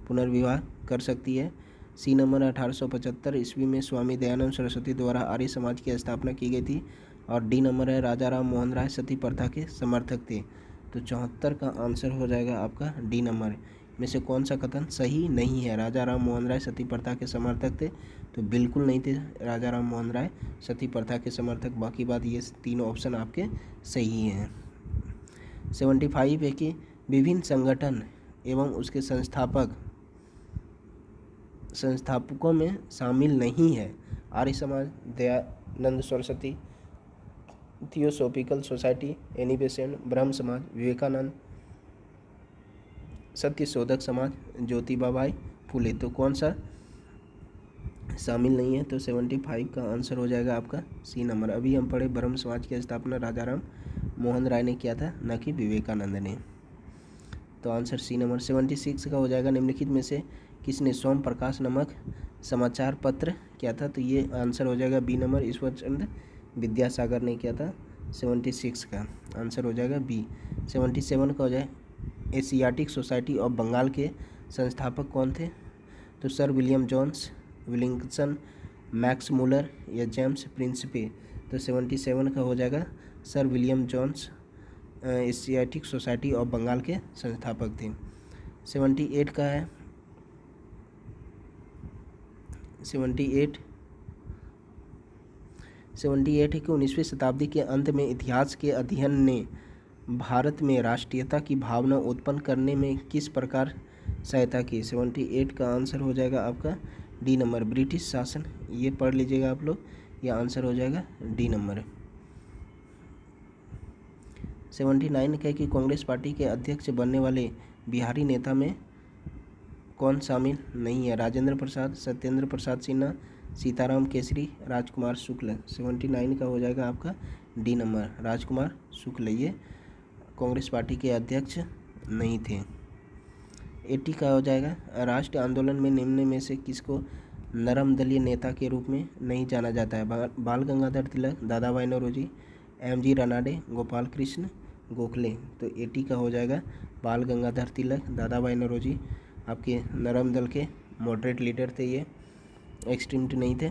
पुनर्विवाह कर सकती है। सी नंबर 1875 ईस्वी में स्वामी दयानंद सरस्वती द्वारा आर्य समाज की स्थापना की गई थी। और डी नंबर है राजा राम मोहन राय सती प्रथा के समर्थक थे। तो 74 का आंसर हो जाएगा आपका डी नंबर। में से कौन सा कथन सही नहीं है? राजा राम मोहन राय सती प्रथा के समर्थक थे, तो बिल्कुल नहीं थे राजा राम मोहन राय सती प्रथा के समर्थक। बाकी बात ये तीनों ऑप्शन आपके सही हैं। 75 है कि विभिन्न संगठन एवं उसके संस्थापकों में शामिल नहीं है Arya Samaj, Dayanand Saraswati, theosophical society, Annie Besant, ब्रह्म समाज, विवेकानंद, सत्य शोधक समाज, ज्योतिबा बाई फुले। तो कौन सा शामिल नहीं है? तो 75 का आंसर हो जाएगा आपका सी नंबर। अभी हम पढ़े ब्रह्म समाज की स्थापना राजा राम मोहन राय ने किया था, न कि विवेकानंद ने। तो आंसर सी नंबर। 76 का हो जाएगा निम्नलिखित में से किसने सोम प्रकाश नामक समाचार पत्र किया था? तो ये आंसर हो जाएगा बी नंबर, ईश्वरचंद्र विद्यासागर ने किया था। 76 का आंसर हो जाएगा बी। 77 का हो जाए एशियाटिक सोसाइटी ऑफ बंगाल के संस्थापक कौन थे? तो sir William Jones, Wilkinson, Max Muller या जेम्स प्रिंसिपे। तो 77 का हो जाएगा sir William Jones Asiatic Society of Bengal के संस्थापक थे। 78 का है 78 है कि 19वीं शताब्दी के अंत में इतिहास के अध्ययन ने भारत में राष्ट्रीयता की भावना उत्पन्न करने में किस प्रकार सहायता की? 78 का आंसर हो जाएगा आपका डी नंबर, ब्रिटिश शासन। ये पढ़ लीजिएगा आप लोग, यह आंसर हो जाएगा डी नंबर। 79 का कि कांग्रेस पार्टी के अध्यक्ष बनने वाले बिहारी नेता में कौन शामिल नहीं है? राजेंद्र प्रसाद, सत्येंद्र प्रसाद सिन्हा, सीताराम केसरी, राजकुमार शुक्ल। 79 का हो जाएगा आपका डी नंबर, राजकुमार शुक्ल ये कांग्रेस पार्टी के अध्यक्ष नहीं थे। 80 का हो जाएगा राष्ट्रीय आंदोलन में निम्न में से किसको नरम दलीय नेता के रूप में नहीं जाना जाता है? बाल गंगाधर तिलक, दादा भाई नौरोजी, एम.जी. रानाडे, गोपाल कृष्ण गोखले। तो 80 का हो जाएगा बाल गंगाधर तिलक, दादा भाई नौरोजी आपके नरम दल के मॉडरेट लीडर थे, ये एक्सट्रीम नहीं थे।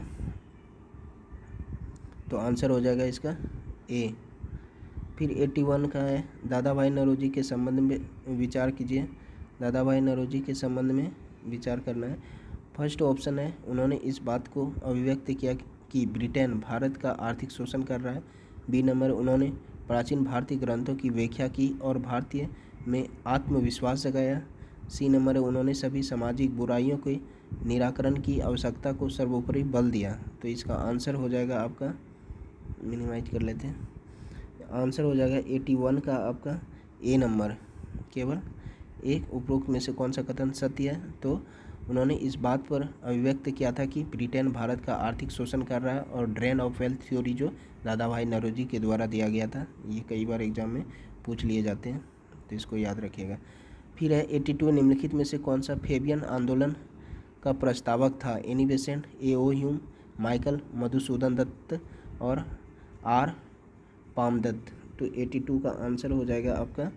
तो आंसर हो जाएगा इसका ए। फिर 81 का है दादा भाई नौरोजी के संबंध में विचार कीजिए। दादा भाई नौरोजी के संबंध में विचार करना है। फर्स्ट ऑप्शन है उन्होंने इस बात को अभिव्यक्त किया कि ब्रिटेन भारत का आर्थिक शोषण कर रहा है। बी नंबर, उन्होंने प्राचीन भारतीय ग्रंथों की व्याख्या की और भारतीय में आत्मविश्वास जगाया। सी नंबर, उन्होंने सभी सामाजिक बुराइयों के निराकरण की आवश्यकता को सर्वोपरि बल दिया। तो इसका आंसर हो जाएगा आपका, मिनिमाइज कर लेते हैं, आंसर हो जाएगा 81 का आपका ए नंबर। केवल एक उपरोक्त में से कौन सा कथन सत्य है? तो उन्होंने इस बात पर अभिव्यक्त किया था कि ब्रिटेन भारत का आर्थिक शोषण कर रहा है, और ड्रेन ऑफ वेल्थ थ्योरी जो दादा भाई नौरोजी के द्वारा दिया गया था, ये कई बार एग्जाम में पूछ लिए जाते हैं, तो इसको याद रखिएगा। फिर है 82 निम्नलिखित में से कौन सा फेबियन आंदोलन का प्रस्तावक था? Annie Besant, A.O.. Hume, Michael Madhusudan Dutt और आर पामदत्त। तो 82 का आंसर हो जाएगा आपका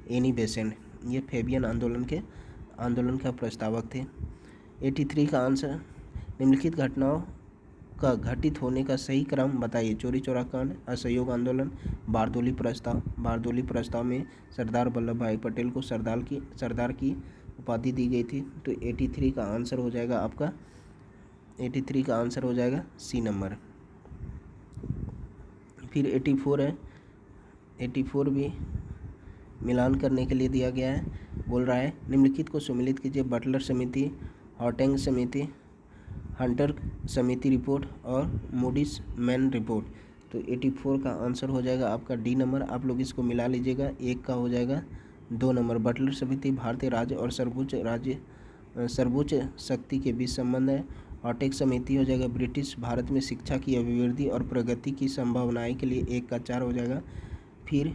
एनी बेसेंट, ये फेबियन आंदोलन का प्रस्तावक थे। 83 का आंसर निम्नलिखित घटनाओं का घटित होने का सही क्रम बताइए। चोरी चौरा कांड, असहयोग आंदोलन, बारदोली प्रस्ताव। बारदोली प्रस्ताव में सरदार वल्लभ भाई पटेल को सरदार की उपाधि दी गई थी। तो 83 का आंसर हो जाएगा आपका 83 का आंसर हो जाएगा सी नंबर। फिर 84 है, 84 भी मिलान करने के लिए दिया गया है। बोल रहा है निम्नलिखित को सम्मिलित कीजिए। बटलर समिति, हॉटेंग समिति, हंटर समिति रिपोर्ट और मूडिस मैन रिपोर्ट। तो 84 का आंसर हो जाएगा आपका डी नंबर। आप लोग इसको मिला लीजिएगा, एक का हो जाएगा 2 नंबर। बटलर समिति भारतीय राज्य और सर्वोच्च शक्ति के बीच संबंध है। हॉटेंग समिति हो जाएगा ब्रिटिश भारत में शिक्षा की अभिवृद्धि और प्रगति की संभावनाएं के लिए, 1 का 4 हो जाएगा। फिर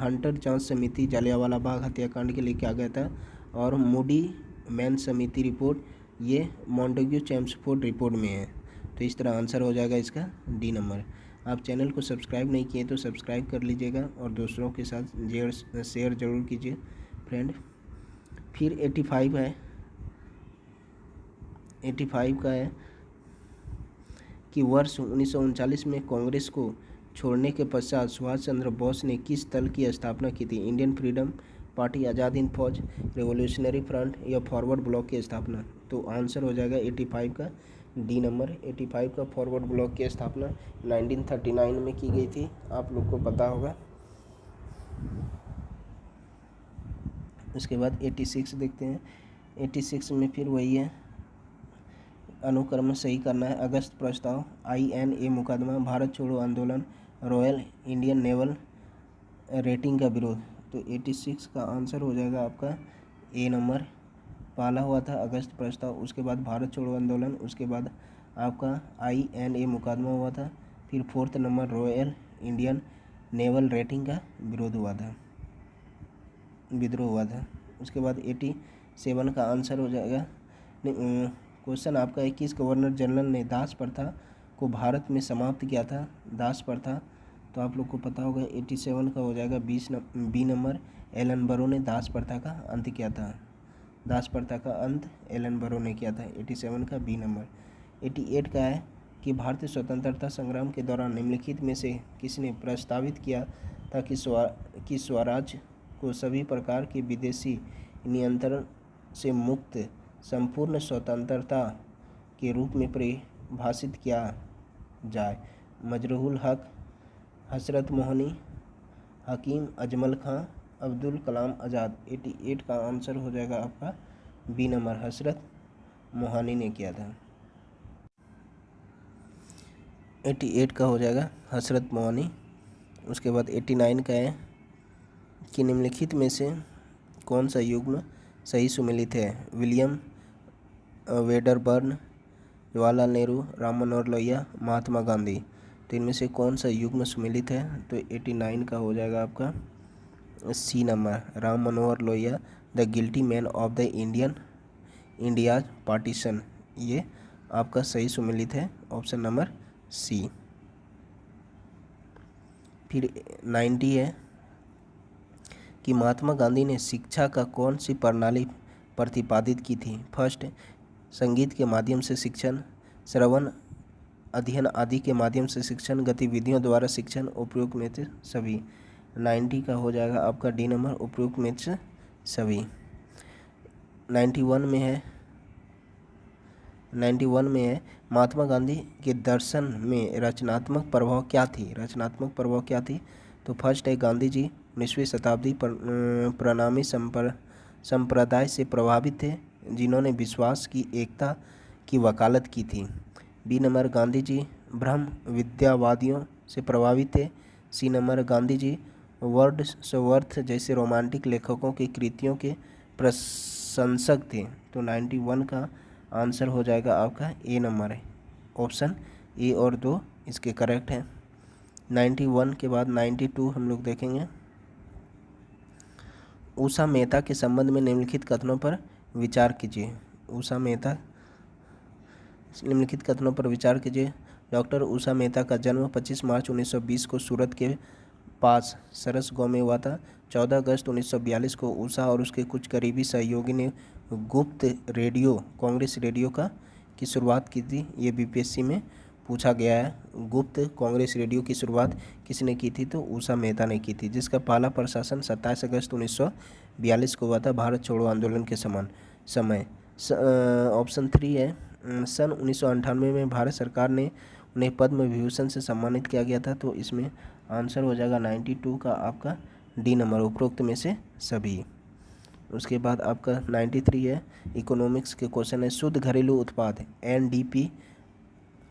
हंटर जांच समिति जालियांवाला बाग हत्याकांड के लिए किया गया था। और मूडी मैन समिति रिपोर्ट ये मॉन्टेग्यू चेम्सफोर्ड रिपोर्ट में है। तो इस तरह आंसर हो जाएगा इसका डी नंबर। आप चैनल को सब्सक्राइब नहीं किए तो सब्सक्राइब कर लीजिएगा और दूसरों के साथ शेयर जरूर कीजिए फ्रेंड। फिर 85 है, 85 का है कि वर्ष 1939 में कांग्रेस को छोड़ने के पश्चात सुभाष चंद्र बोस ने किस दल की स्थापना की थी? Indian freedom party Azad Hind फौज, रेवोल्यूशनरी फ्रंट या फॉरवर्ड ब्लॉक की स्थापना। तो आंसर हो जाएगा 85 का डी नंबर। 85 का फॉरवर्ड ब्लॉक की स्थापना 1939 में की गई थी, आप लोग को पता होगा। उसके बाद 86 देखते हैं। 86 में फिर वही है, अनुक्रम सही करना है। अगस्त प्रस्ताव, INA मुकदमा, भारत छोड़ो आंदोलन, रॉयल इंडियन नेवल रेटिंग का विरोध। तो 86 का आंसर हो जाएगा आपका ए नंबर। पहला हुआ था अगस्त प्रस्ताव, उसके बाद भारत छोड़ो आंदोलन, उसके बाद आपका INA मुकदमा हुआ था, फिर 4th number royal Indian naval rating का विरोध हुआ था, विद्रोह हुआ था। उसके बाद 87 का आंसर हो जाएगा। क्वेश्चन आपका है, किस गवर्नर जनरल ने दास प्रथा को भारत में समाप्त किया था? दास प्रथा, तो आप लोग को पता होगा 87 का हो जाएगा बी नंबर। एलन बरो ने दास प्रथा का अंत किया था। दास प्रथा का अंत एलन बरो ने किया था। 87 का बी नंबर। 88 का है कि भारतीय स्वतंत्रता संग्राम के दौरान निम्नलिखित में से किसने प्रस्तावित किया था कि स्वराज को सभी प्रकार के विदेशी नियंत्रण से मुक्त संपूर्ण स्वतंत्रता के रूप में परिभाषित किया जाए? मजरूहुल हक, हसरत मोहनी, हकीम अजमल खां, अब्दुल कलाम आज़ाद। 88 का आंसर हो जाएगा आपका बी नंबर, हसरत मोहानी ने किया था। 88 का हो जाएगा हसरत मोहानी। उसके बाद 89 का है कि निम्नलिखित में से कौन सा युग्म सही सुमेलित है? William Wedderburn, Jawaharlal Nehru, Ram Manohar Lohia, Mahatma Gandhi. तो इनमें से कौन सा युग्म सुमेलित है? तो 89 का हो जाएगा आपका C number, Ram Manohar Lohia, the guilty man of the India's partition. ये आपका सही सुमेलित है, ऑप्शन नंबर सी। फिर 90 है कि महात्मा गांधी ने शिक्षा का कौन सी प्रणाली प्रतिपादित की थी? फर्स्ट, संगीत के माध्यम से शिक्षण, श्रवण अध्ययन आदि के माध्यम से शिक्षण, गतिविधियों द्वारा शिक्षण, उपयुक्त में से सभी। 90 का हो जाएगा आपका डी नंबर, उपयुक्त में से सभी। 91 में है महात्मा गांधी के दर्शन में रचनात्मक प्रभाव क्या थी? रचनात्मक प्रभाव क्या थी? तो फर्स्ट है, गांधी जी 19वीं शताब्दी प्रणामी संप्रदाय से प्रभावित थे, जिन्होंने विश्वास की एकता की वकालत की थी। बी नंबर, गांधी जी ब्रह्म विद्यावादियों से प्रभावित थे। सी नंबर, गांधी जी वर्ड्सवर्थ जैसे रोमांटिक लेखकों की कृतियों के प्रशंसक थे। तो 91 का आंसर हो जाएगा आपका ए नंबर है, ऑप्शन ए और 2 इसके करेक्ट हैं। 91 के बाद 92 हम लोग देखेंगे। उषा मेहता के संबंध में निम्नलिखित कथनों पर विचार कीजिए। उषा मेहता, निम्नलिखित कथनों पर विचार कीजिए। डॉक्टर उषा मेहता का जन्म 25 मार्च 1920 को सूरत के पास सरस गांव में हुआ था। 14 अगस्त 1942 को उषा और उसके कुछ करीबी सहयोगी ने गुप्त रेडियो, कांग्रेस रेडियो की शुरुआत की थी। ये बीपीएससी में पूछा गया है। गुप्त कांग्रेस रेडियो की शुरुआत किसने की थी? तो उषा मेहता ने की थी, जिसका पहला प्रशासन 27 अगस्त 1942 को हुआ था, भारत छोड़ो आंदोलन के समय। ऑप्शन 3 है, सन 1998 में भारत सरकार ने उन्हें पद्म विभूषण से सम्मानित किया गया था। तो इसमें आंसर हो जाएगा 92 का आपका डी नंबर, उपरोक्त में से सभी। उसके बाद आपका 93 है, इकोनॉमिक्स के क्वेश्चन है। शुद्ध घरेलू उत्पाद NDP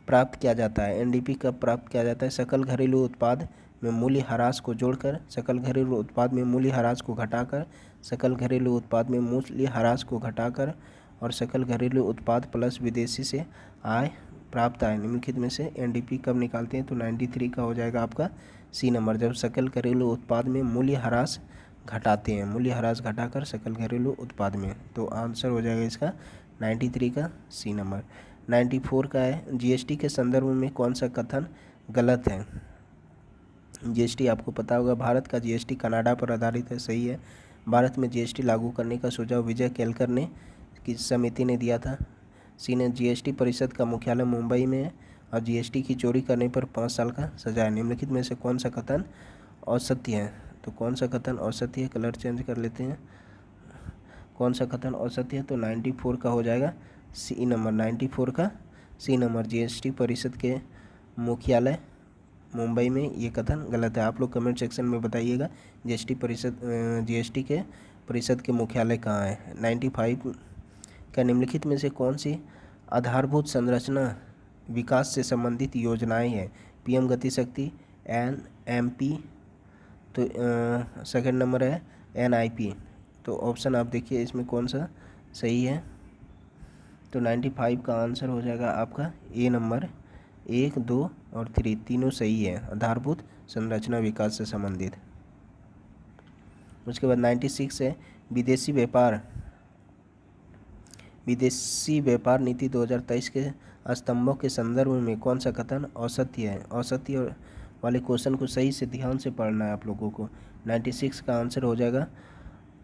प्राप्त किया जाता है। NDP कब प्राप्त किया जाता है? सकल घरेलू उत्पाद में मूल्य ह्रास को जोड़कर, सकल घरेलू उत्पाद में मूल्य ह्रास को घटाकर, सकल घरेलू उत्पाद में मूल्य ह्रास को घटाकर, और सकल घरेलू उत्पाद प्लस विदेशी से आय प्राप्त आय। निम्नलिखित में से NDP कब निकालते हैं? तो 93 का हो जाएगा आपका सी नंबर, जब सकल घरेलू उत्पाद में मूल्य ह्रास घटाते हैं, मूल्य ह्रास घटाकर सकल घरेलू उत्पाद में। तो आंसर हो जाएगा इसका 93 का सी नंबर। 94 का है, GST के संदर्भ में कौन सा कथन गलत है? GST आपको पता होगा, भारत का GST कनाडा पर आधारित है, सही है। भारत में GST लागू करने का सुझाव विजय केलकर ने की समिति ने दिया था। सी ने, GST परिषद का मुख्यालय मुंबई में है और GST की चोरी करने पर 5 साल का सजा है। निम्नलिखित में से कौन सा कथन असत्य है? तो कौन सा कथन औसतीय, कलर चेंज कर लेते हैं, कौन सा कथन औसतीय, तो 94 का हो जाएगा सी नंबर, 94 का सी नंबर। जीएसटी परिषद के मुख्यालय मुंबई में, ये कथन गलत है। आप लोग कमेंट सेक्शन में बताइएगा जीएसटी के परिषद के मुख्यालय कहाँ है। 95 का निम्नलिखित में से कौन सी आधारभूत संरचना विकास से संबंधित योजनाएं हैं। पीएम गति शक्ति, एनएमपी, तो सेकंड नंबर है एनआईपी। तो ऑप्शन आप देखिए इसमें कौन सा सही है। तो 95 का आंसर हो जाएगा आपका ए नंबर, 1, 2 और 3 तीनों सही है, आधारभूत संरचना विकास से संबंधित। उसके बाद 96 है विदेशी व्यापार नीति 2023 के स्तंभों के संदर्भ में कौन सा कथन औसत्य है। औसत्य वाले क्वेश्चन को सही से ध्यान से पढ़ना है आप लोगों को। 96 का आंसर हो जाएगा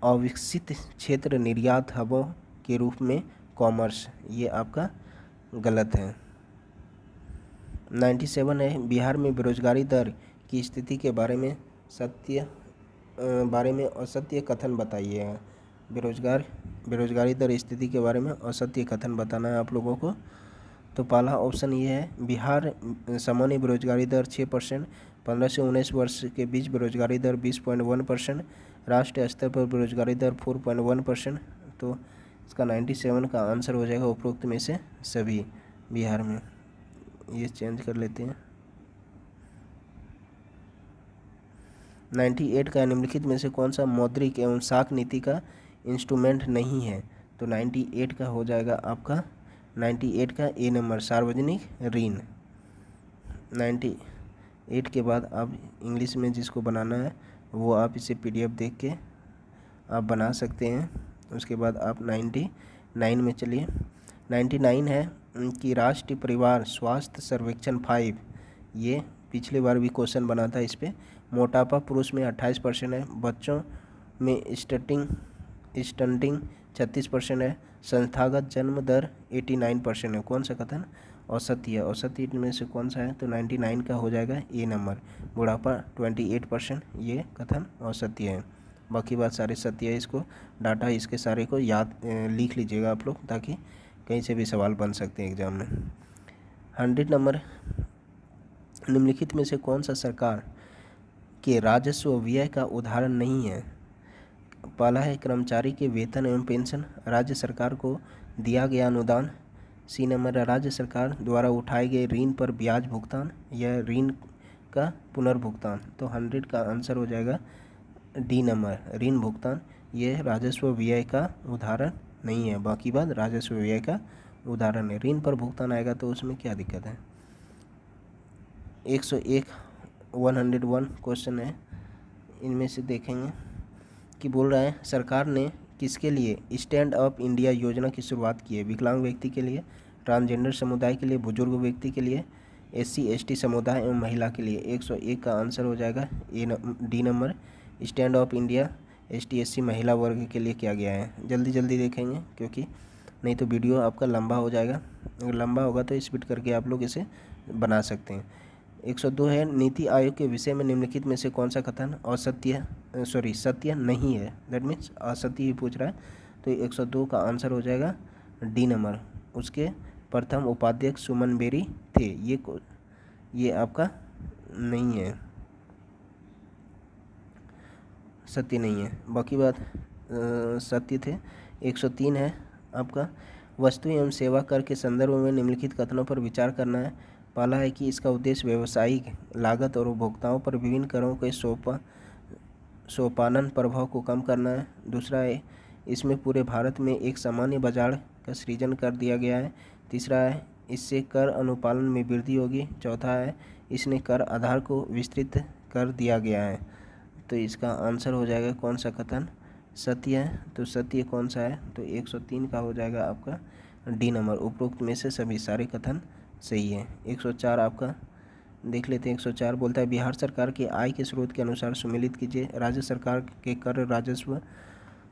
अविकसित क्षेत्र निर्यात हबों के रूप में कॉमर्स, ये आपका गलत है। 97 है बिहार में बेरोजगारी दर की स्थिति के बारे में असत्य कथन बताइए। बेरोजगारी दर स्थिति के बारे में असत्य कथन बताना है आप लोगों को। तो पहला ऑप्शन ये है, बिहार सामान्य बेरोजगारी दर 6%, 15 से 19 वर्ष के बीच बेरोजगारी दर 20.1%, राष्ट्रीय स्तर पर बेरोजगारी दर 4.1%। तो इसका 97 का आंसर हो जाएगा उपरोक्त में से सभी बिहार में। ये चेंज कर लेते हैं। 98 का निम्नलिखित में से कौन सा मौद्रिक एवं साख नीति का इंस्ट्रूमेंट नहीं है। तो 98 का हो जाएगा आपका 98 का ए नंबर, सार्वजनिक ऋण। 98 के बाद आप इंग्लिश में जिसको बनाना है वो आप इसे PDF देख के आप बना सकते हैं। उसके बाद आप 99 में चलिए। 99 है कि राष्ट्रीय परिवार स्वास्थ्य सर्वेक्षण 5, ये पिछली बार भी क्वेश्चन बना था इस पर। मोटापा पुरुष में 28% है, बच्चों में स्टंटिंग 36% है, संस्थागत जन्म दर 89% है। कौन सा कथन औसती है। औसती में से कौन सा है। तो 99 का हो जाएगा ए नंबर, बुढ़ापा 28%, ये कथन औसती है। बाकी बात सारे सत्य है। इसको डाटा इसके सारे को याद लिख लीजिएगा आप लोग, ताकि कहीं से भी सवाल बन सकते हैं एग्जाम में। 100 नंबर, निम्नलिखित में से कौन सा सरकार के राजस्व व्यय का उदाहरण नहीं है। पहला है कर्मचारी के वेतन एवं पेंशन, राज्य सरकार को दिया गया अनुदान। सी नंबर, राज्य सरकार द्वारा उठाए गए ऋण पर ब्याज भुगतान या ऋण का पुनर्भुगतान। तो 100 का आंसर हो जाएगा डी नंबर, ऋण भुगतान। ये राजस्व व्यय का उदाहरण नहीं है, बाकी बात राजस्व व्यय का उदाहरण है। ऋण पर भुगतान आएगा तो उसमें क्या दिक्कत है। 101 क्वेश्चन है, इनमें से देखेंगे कि बोल रहा है सरकार ने किसके लिए स्टैंड अप इंडिया योजना की शुरुआत की है। विकलांग व्यक्ति के लिए, ट्रांसजेंडर समुदाय के लिए, बुजुर्ग व्यक्ति के लिए, SC ST समुदाय एवं महिला के लिए। 101 का आंसर हो जाएगा D number, stand up India ST SC महिला वर्ग के लिए किया गया है। जल्दी जल्दी देखेंगे क्योंकि नहीं तो वीडियो आपका लंबा हो जाएगा। अगर लंबा होगा तो स्पीड करके आप लोग इसे बना सकते हैं। 102 है नीति आयोग के विषय में निम्नलिखित में से कौन सा कथन सत्य नहीं है। दैट मीन्स असत्य ही पूछ रहा है। तो 102 का आंसर हो जाएगा डी नंबर, उसके प्रथम उपाध्यक्ष सुमन बेरी थे। ये आपका नहीं है, सत्य नहीं है। बाकी बात सत्य थे। 103 है आपका वस्तु एवं सेवा कर के संदर्भ में निम्नलिखित कथनों पर विचार करना है। पहला है कि इसका उद्देश्य व्यावसायिक लागत और उपभोक्ताओं पर विभिन्न करों के सोपानन प्रभाव को कम करना है। दूसरा है इसमें पूरे भारत में एक सामान्य बाजार का सृजन कर दिया गया है। तीसरा है इससे कर अनुपालन में वृद्धि होगी। चौथा है इसने कर आधार को विस्तृत कर दिया गया है। तो इसका आंसर हो जाएगा कौन सा कथन सत्य है। तो सत्य कौन सा है। तो 103 का हो जाएगा आपका डी नंबर, उपरोक्त में से सभी सारे कथन सही है। 104 आपका देख लेते हैं। 104 बोलता है बिहार सरकार के आय के स्रोत के अनुसार सम्मिलित कीजिए। राज्य सरकार के कर राजस्व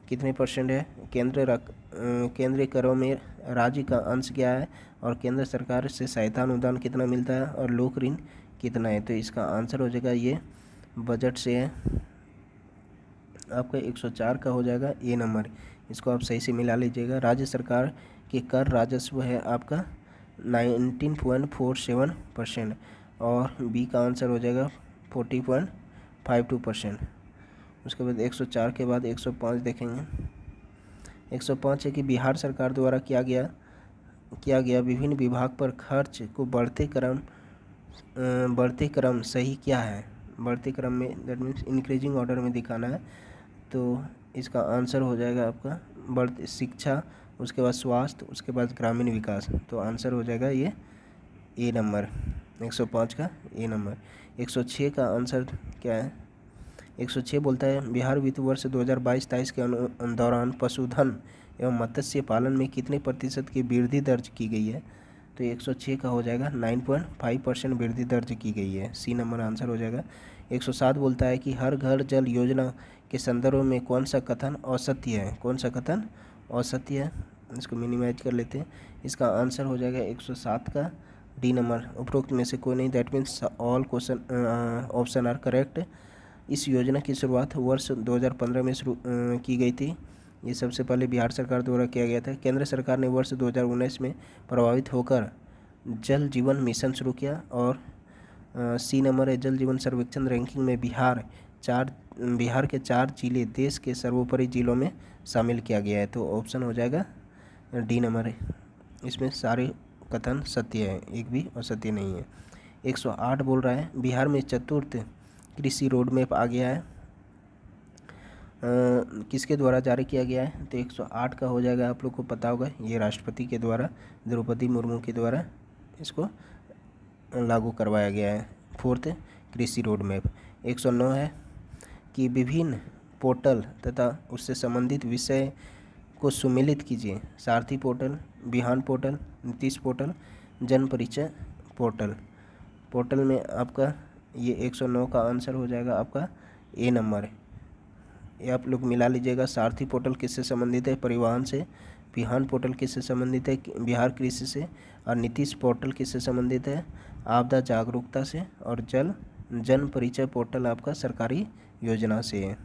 कितने % है। केंद्रीय करों में राज्य का अंश क्या है और केंद्र सरकार से सहायता अनुदान कितना मिलता है और लोक ऋण कितना है। तो इसका आंसर हो जाएगा ये बजट से है। आपका 104 का हो जाएगा ए नंबर, इसको आप सही से मिला लीजिएगा। राज्य सरकार के कर राजस्व है आपका 19.47% और बी का आंसर हो जाएगा 40.52%। उसके बाद 104 के बाद 105 देखेंगे। 105 है कि बिहार सरकार द्वारा किया गया विभिन्न विभाग पर खर्च को बढ़ते क्रम सही क्या है। बढ़ते क्रम में दैट मीन्स इंक्रीजिंग ऑर्डर में दिखाना है, तो इसका आंसर हो जाएगा आपका बढ़ते शिक्षा, उसके बाद स्वास्थ्य, उसके बाद ग्रामीण विकास। तो आंसर हो जाएगा ये ए नंबर, 105 का ए नंबर। 106 का आंसर क्या है। 106 बोलता है बिहार वित्त वर्ष 2022-23 के दौरान पशुधन एवं मत्स्य पालन में कितने प्रतिशत की वृद्धि दर्ज की गई है। तो 106 का हो जाएगा 9.5% वृद्धि दर्ज की गई है, सी नंबर आंसर हो जाएगा। 107 बोलता है कि हर घर जल योजना के संदर्भ में कौन सा कथन औसत्य है। कौन सा कथन औसत्य है, इसको मिनिमाइज कर लेते हैं। इसका आंसर हो जाएगा 107 का डी नंबर, उपरोक्त में से कोई नहीं, that means all question option are correct. इस योजना की शुरुआत वर्ष 2015 में शुरू की गई थी। ये सबसे पहले बिहार सरकार द्वारा किया गया था। केंद्र सरकार ने वर्ष 2019 में प्रभावित होकर जल जीवन मिशन शुरू किया। और सी नंबर है जल जीवन सर्वेक्षण रैंकिंग में बिहार के 4 जिले देश के सर्वोपरि जिलों में शामिल किया गया है। तो ऑप्शन हो जाएगा डी नंबर है, इसमें सारे कथन सत्य है, एक भी असत्य नहीं है। 108 बोल रहा है बिहार में चतुर्थ कृषि रोड मैप आ गया है, किसके द्वारा जारी किया गया है। तो 108 का हो जाएगा, आप लोग को पता होगा, ये राष्ट्रपति के द्वारा द्रौपदी मुर्मू के द्वारा इसको लागू करवाया गया है, फोर्थ कृषि रोड मैप। 109 है कि विभिन्न पोर्टल तथा उससे संबंधित विषय को सुमेलित कीजिए। सारथी पोर्टल, बिहान पोर्टल, नीतीश पोर्टल, जन परिचय पोर्टल। पोर्टल में आपका ये 109 का आंसर हो जाएगा आपका ए नंबर। ये आप लोग मिला लीजिएगा। सारथी पोर्टल किससे संबंधित है, परिवहन से। बिहान पोर्टल किससे संबंधित है, बिहार कृषि से। और नीतीश पोर्टल किससे संबंधित है, आपदा जागरूकता से। और जन परिचय पोर्टल आपका सरकारी योजना से है।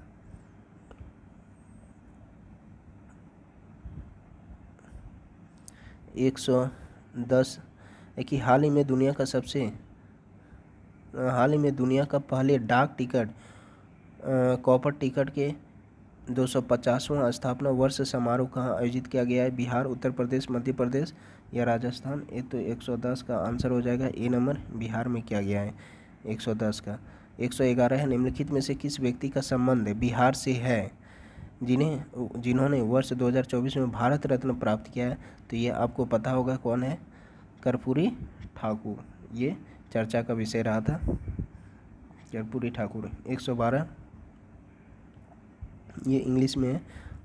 एक 110 है कि हाल ही में दुनिया का पहले डाक टिकट कॉपर टिकट के 250वां स्थापना वर्ष समारोह कहाँ आयोजित किया गया है। बिहार, उत्तर प्रदेश, मध्य प्रदेश या राजस्थान। ये तो 110 का आंसर हो जाएगा ए नंबर, बिहार में किया गया है 110 का। 111 है निम्नलिखित में से किस व्यक्ति का संबंध बिहार से है जिन्होंने वर्ष 2024 में भारत रत्न प्राप्त किया है। तो ये आपको पता होगा कौन है, कर्पूरी ठाकुर। ये चर्चा का विषय रहा था, कर्पूरी ठाकुर। 112 ये इंग्लिश में है,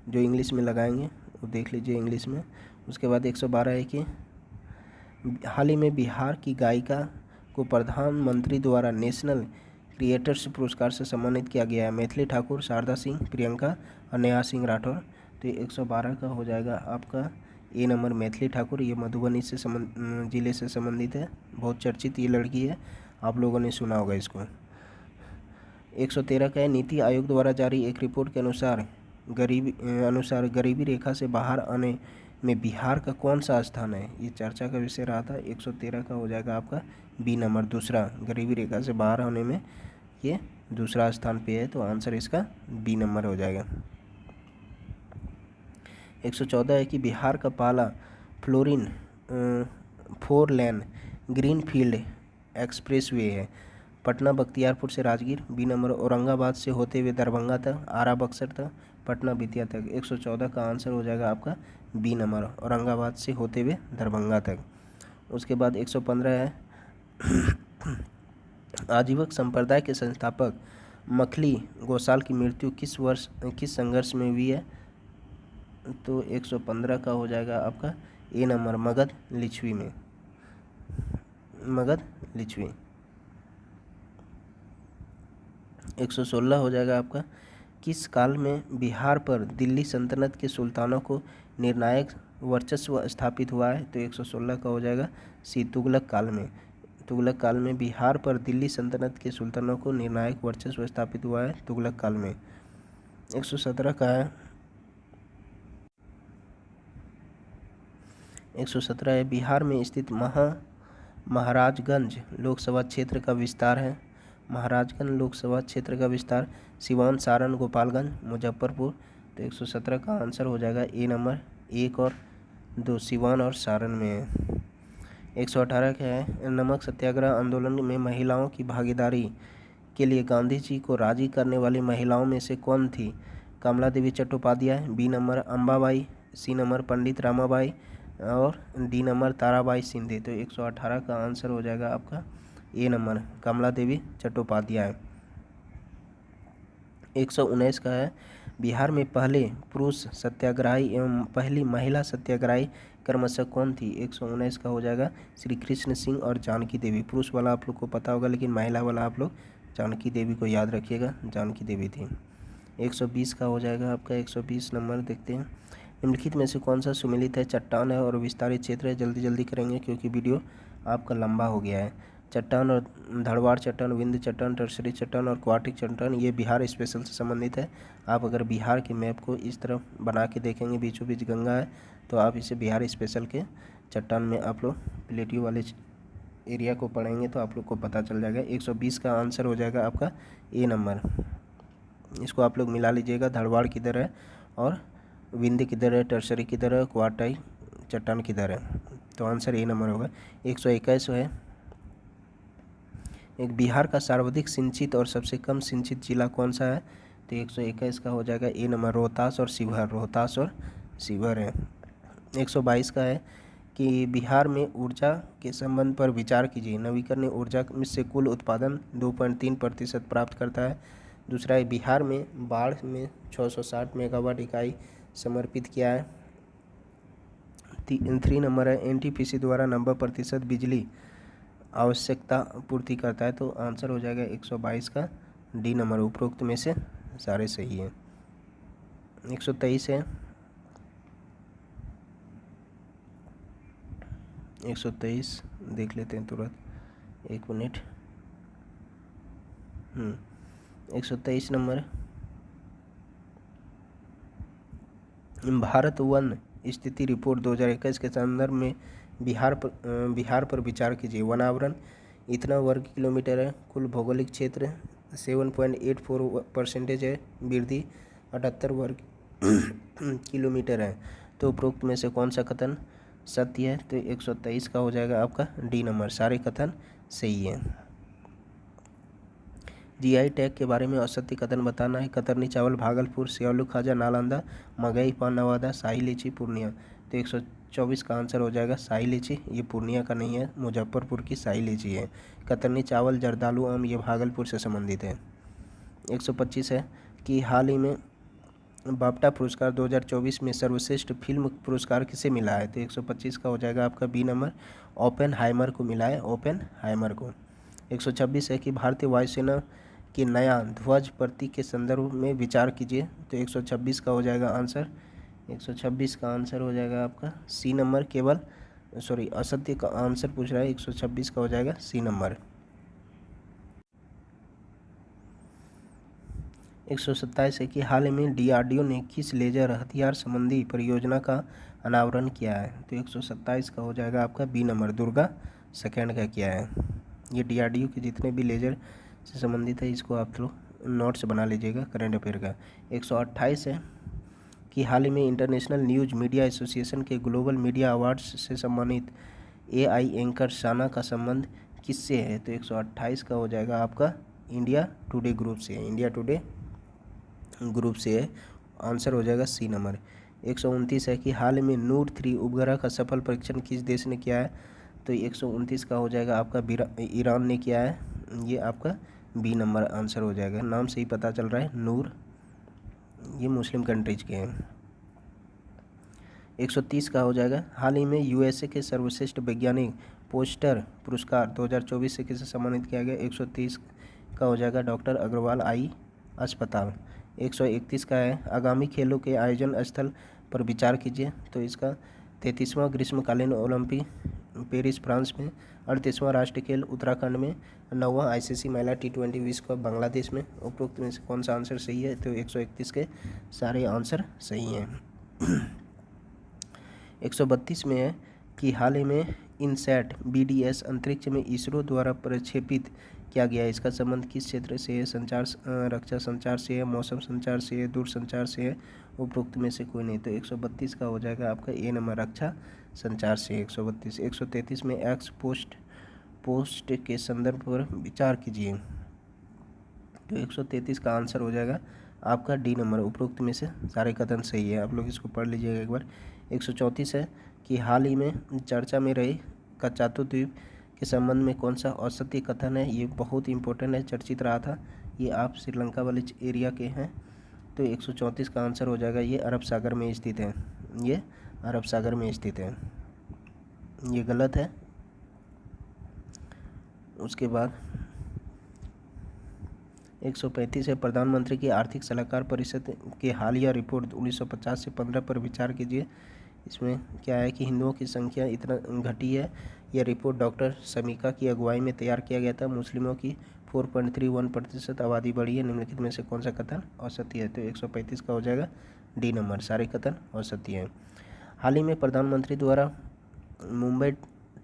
जो इंग्लिश में लगाएंगे वो देख लीजिए इंग्लिश में। उसके बाद 112 है कि हाल ही में बिहार की गायिका को प्रधानमंत्री द्वारा नेशनल क्रिएटर्स पुरस्कार से सम्मानित किया गया है। मैथिली ठाकुर, शारदा सिंह, प्रियंका और नेहा सिंह राठौर। तो ये 112 का हो जाएगा आपका ए नंबर, मैथिली ठाकुर। ये मधुबनी से जिले से संबंधित है, बहुत चर्चित ये लड़की है, आप लोगों ने सुना होगा इसको। 113 का है नीति आयोग द्वारा जारी एक रिपोर्ट के अनुसार गरीबी रेखा से बाहर आने में बिहार का कौन सा स्थान है। ये चर्चा का विषय रहा था। 113 का हो जाएगा आपका बी नंबर, दूसरा। गरीबी रेखा से बाहर आने में ये दूसरा स्थान पे है, तो आंसर इसका बी नंबर हो जाएगा। 114 है कि बिहार का पहला 4 लेन ग्रीनफील्ड एक्सप्रेसवे है। पटना बख्तियारपुर से राजगीर, बी नंबर। औरंगाबाद से होते हुए दरभंगा तक, आरा बक्सर तक, पटना बेतिया तक। 114 का आंसर हो जाएगा आपका बी नंबर, औरंगाबाद से होते हुए दरभंगा तक। उसके बाद 115 है आजीवक संप्रदाय के संस्थापक मखली गोसाल की मृत्यु किस संघर्ष में हुई है। तो 115 का हो जाएगा आपका ए नंबर, मगध लिच्छवी में, मगध लिच्छवी। 116 हो जाएगा आपका किस काल में बिहार पर दिल्ली सल्तनत के सुल्तानों को निर्णायक वर्चस्व स्थापित हुआ है। तो 116 का हो जाएगा सी, तुगलक काल में। तुगलक काल में बिहार पर दिल्ली सल्तनत के सुल्तानों को निर्णायक वर्चस्व स्थापित हुआ है, तुगलक काल में। 117 का है 117 है बिहार में स्थित महाराजगंज लोकसभा क्षेत्र का विस्तार है। महाराजगंज लोकसभा क्षेत्र का विस्तार सिवान, सारण, गोपालगंज, मुजफ्फरपुर। तो 117 का आंसर हो जाएगा ए नंबर। 1 और 2 सिवान और सारण में है। 118 क्या है नमक सत्याग्रह आंदोलन में महिलाओं की भागीदारी के लिए गांधी जी को राजी करने वाली महिलाओं में से कौन थी? Kamala Devi Chattopadhyay, B number Ambabai, C number Pandit Ramabai और डी नंबर ताराबाई शिंदे। तो 118 का आंसर हो जाएगा आपका ए नंबर कमला देवी चट्टोपाध्याय। 119 का है बिहार में पहले पुरुष सत्याग्रही एवं पहली महिला सत्याग्रही क्रमशः कौन थी? 119 का हो जाएगा श्री कृष्ण सिंह और जानकी देवी। पुरुष वाला आप लोग को पता होगा, लेकिन महिला वाला आप लोग जानकी देवी को याद रखिएगा, जानकी देवी थी। 120 का हो जाएगा आपका 120 नंबर। देखते हैं निम्नलिखित में से कौन सा सुमेलित है? चट्टान है और विस्तारित क्षेत्र है। जल्दी जल्दी करेंगे क्योंकि वीडियो आपका लंबा हो गया है। चट्टान और धड़वाड़ चट्टान, विंध्य चट्टान, टर्सरी चट्टान और क्वार्टिक चट्टान ये बिहार स्पेशल से संबंधित है। आप अगर बिहार के मैप को इस तरह बना के देखेंगे, बीचों बीच गंगा है, तो आप इसे बिहार स्पेशल के चट्टान में आप लोग प्लेटियो वाले एरिया को पढ़ेंगे तो आप लोग को पता चल जाएगा। 120 का आंसर हो जाएगा आपका ए नंबर। इसको आप लोग मिला लीजिएगा, धड़वाड़ किधर है और विंध्य किधर है, टर्सरी किधर है, क्वार्टाई चट्टान किधर है, तो आंसर ए नंबर होगा। 121 है एक बिहार का सर्वाधिक सिंचित और सबसे कम सिंचित जिला कौन सा है? तो 121 का हो जाएगा ए नंबर रोहतास और शिवहर। रोहतास और शिवहर है। 122 का है कि बिहार में ऊर्जा के संबंध पर विचार कीजिए। नवीकरणीय ऊर्जा से कुल उत्पादन 2.3% प्राप्त करता है। दूसरा है बिहार में बाढ़ में 660 मेगावाट इकाई समर्पित किया है। 3 नंबर है एनटीपीसी द्वारा 90% बिजली आवश्यकता पूर्ति करता है। तो आंसर हो जाएगा 122 का डी नंबर। उपरोक्त में से सारे सही है। 123 है 123 देख लेते हैं तुरंत, 1 मिनट। 123 नंबर भारत वन स्थिति रिपोर्ट 2021 के संदर्भ में बिहार पर विचार कीजिए। वनावरण इतना वर्ग किलोमीटर है। कुल भौगोलिक क्षेत्र 7.84% है। वृद्धि 78 वर्ग किलोमीटर है। तो उपरोक्त में से कौन सा कथन सत्य है? तो 123 का हो जाएगा आपका डी नंबर। सारे कथन सही है। जीआई टैग के बारे में असत्य कथन बताना है। कतरनी चावल भागलपुर, सियालू खाजा नालंदा, मगई पान नवादा, शाही लीची पूर्णिया। तो 124 का आंसर हो जाएगा शाही लीची। ये पूर्णिया का नहीं है, मुजफ्फरपुर की शाही लीची है। कतरनी चावल, जर्दालू आम ये भागलपुर से संबंधित है। 125 है कि हाल ही में बाफ्टा पुरस्कार 2024 में सर्वश्रेष्ठ फिल्म पुरस्कार किसे मिला है? तो 125 का हो जाएगा आपका बी नंबर ओपेनहाइमर को मिला है, ओपेनहाइमर को। 126 है कि भारतीय वायुसेना कि नया ध्वज प्रतीक के संदर्भ में विचार कीजिए। तो 126 का हो जाएगा आंसर। 126 का आंसर हो जाएगा आपका सी नंबर। केवल असत्य का आंसर पूछ रहा है। 126 का हो जाएगा सी नंबर। 127 है कि हाल ही में डीआरडीओ ने किस लेजर हथियार संबंधी परियोजना का अनावरण किया है? तो 127 का हो जाएगा आपका बी नंबर। दुर्गा सेकेंड का किया है। ये डीआरडीओ के जितने भी लेजर से संबंधित है, इसको आप लोग नोट्स बना लीजिएगा करंट अफेयर का। 128 है कि हाल ही में इंटरनेशनल न्यूज़ मीडिया एसोसिएशन के ग्लोबल मीडिया अवार्ड्स से सम्मानित एआई एंकर शाना का संबंध किससे है? तो 128 का हो जाएगा आपका इंडिया टुडे ग्रुप से। इंडिया टुडे ग्रुप से है। आंसर हो जाएगा सी नंबर। 129 है कि हाल में नूर 3 उपग्रह का सफल परीक्षण किस देश ने किया है? तो 129 का हो जाएगा आपका ईरान ने किया है। ये आपका बी नंबर आंसर हो जाएगा। नाम से ही पता चल रहा है नूर, ये मुस्लिम कंट्रीज के हैं। 130 का हो जाएगा हाल ही में यूएसए के सर्वश्रेष्ठ वैज्ञानिक पोस्टर पुरस्कार 2024 से किसे सम्मानित किया गया? 130 का हो जाएगा डॉक्टर अग्रवाल आई अस्पताल। 131 का है आगामी खेलों के आयोजन स्थल पर विचार कीजिए। तो इसका 33वां ग्रीष्मकालीन ओलंपिक पेरिस फ्रांस में। 38वां राष्ट्रीय खेल उत्तराखंड में। 9वां ICC महिला T20 विश्व कप बांग्लादेश में। उपरोक्त में से कौन सा आंसर सही है? तो 131 के सारे आंसर सही हैं। 132 में है कि हाल ही में इनसैट BDS अंतरिक्ष में इसरो द्वारा प्रक्षेपित किया गया है। इसका संबंध किस क्षेत्र से है? संचार, रक्षा संचार से है, मौसम संचार से है, दूरसंचार से है। उपरोक्त में से कोई नहीं। तो 132 का हो जाएगा आपका ए नंबर, रक्षा संचार से। 132। 133 में एक्स पोस्ट के संदर्भ पर विचार कीजिए। तो 133 का आंसर हो जाएगा आपका डी नंबर। उपरोक्त में से सारे कथन सही है। आप लोग इसको पढ़ लीजिएगा एक बार। 134 है कि हाल ही में चर्चा में रहे कच्चातु द्वीप के संबंध में कौन सा औसतीय कथन है? ये बहुत इंपॉर्टेंट है, चर्चित रहा था। ये आप श्रीलंका वाले एरिया के हैं। तो 134 का आंसर हो जाएगा ये अरब सागर में स्थित है। ये अरब सागर में स्थित है, ये गलत है। उसके बाद 135 है प्रधानमंत्री की आर्थिक सलाहकार परिषद के हालिया रिपोर्ट 1950 से 15 पर विचार कीजिए। इसमें क्या है कि हिंदुओं की संख्या इतना घटी है। यह रिपोर्ट डॉक्टर समीका की अगुवाई में तैयार किया गया था। मुस्लिमों की 4.31% आबादी बढ़ी है। निम्नलिखित में से कौन सा कथन औसतीय है? तो 135 का हो जाएगा डी नंबर, सारे कथन औसतीय हैं। हाल ही में प्रधानमंत्री द्वारा मुंबई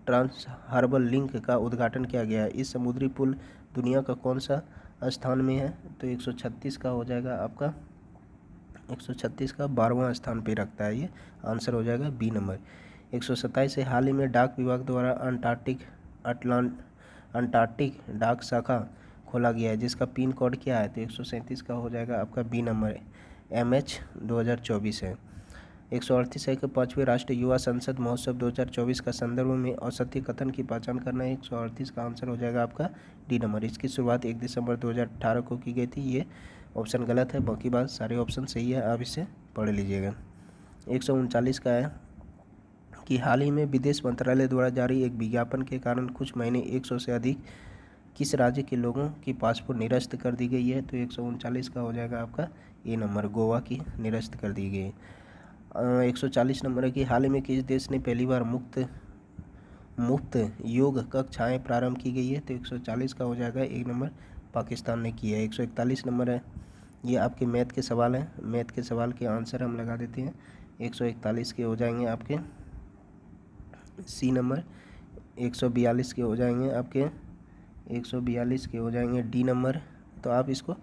ट्रांस हार्बर लिंक का उद्घाटन किया गया है। इस समुद्री पुल दुनिया का कौन सा स्थान में है? तो 136 का हो जाएगा आपका, 136 का 12वां स्थान पे रखता है। ये आंसर हो जाएगा बी नंबर। 127 है हाल ही में डाक विभाग द्वारा अंटार्कटिक डाक शाखा खोला गया है, जिसका पिन कोड क्या है? तो 137 का हो जाएगा आपका बी नंबर, MH 2024 है। 138 है कि 5वें राष्ट्रीय युवा संसद महोत्सव 2024 का संदर्भ में औसतीय कथन की पहचान करना है। 138 का आंसर हो जाएगा आपका डी नंबर। इसकी शुरुआत 1 दिसंबर 2018 को की गई थी। ये ऑप्शन गलत है, बाकी बात सारे ऑप्शन सही है। आप इसे पढ़ लीजिएगा। 139 का है कि हाल ही में विदेश मंत्रालय द्वारा जारी एक विज्ञापन के कारण कुछ महीने 100 से अधिक किस राज्य के लोगों की पासपोर्ट निरस्त कर दी गई है? तो 139 का हो जाएगा आपका ए नंबर, गोवा की निरस्त कर दी गई। 140 नंबर है कि हाल ही में किस देश ने पहली बार मुफ्त योग कक्षाएं प्रारंभ की गई है? तो 140 का हो जाएगा एक नंबर, पाकिस्तान ने किया है। 141 नंबर है, ये आपके मैथ के सवाल हैं। मैथ के सवाल के आंसर हम लगा देते हैं। 141 के हो जाएंगे आपके सी नंबर। 142 के हो जाएंगे आपके 142 के हो जाएंगे डी नंबर। तो आप इसको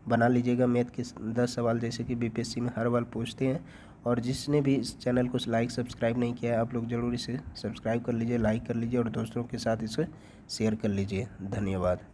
बना लीजिएगा। मैथ के 10 सवाल जैसे कि BPSC में हर बार पूछते हैं। और जिसने भी इस चैनल को लाइक सब्सक्राइब नहीं किया है, आप लोग ज़रूर इसे सब्सक्राइब कर लीजिए, लाइक कर लीजिए और दोस्तों के साथ इसे शेयर कर लीजिए। धन्यवाद।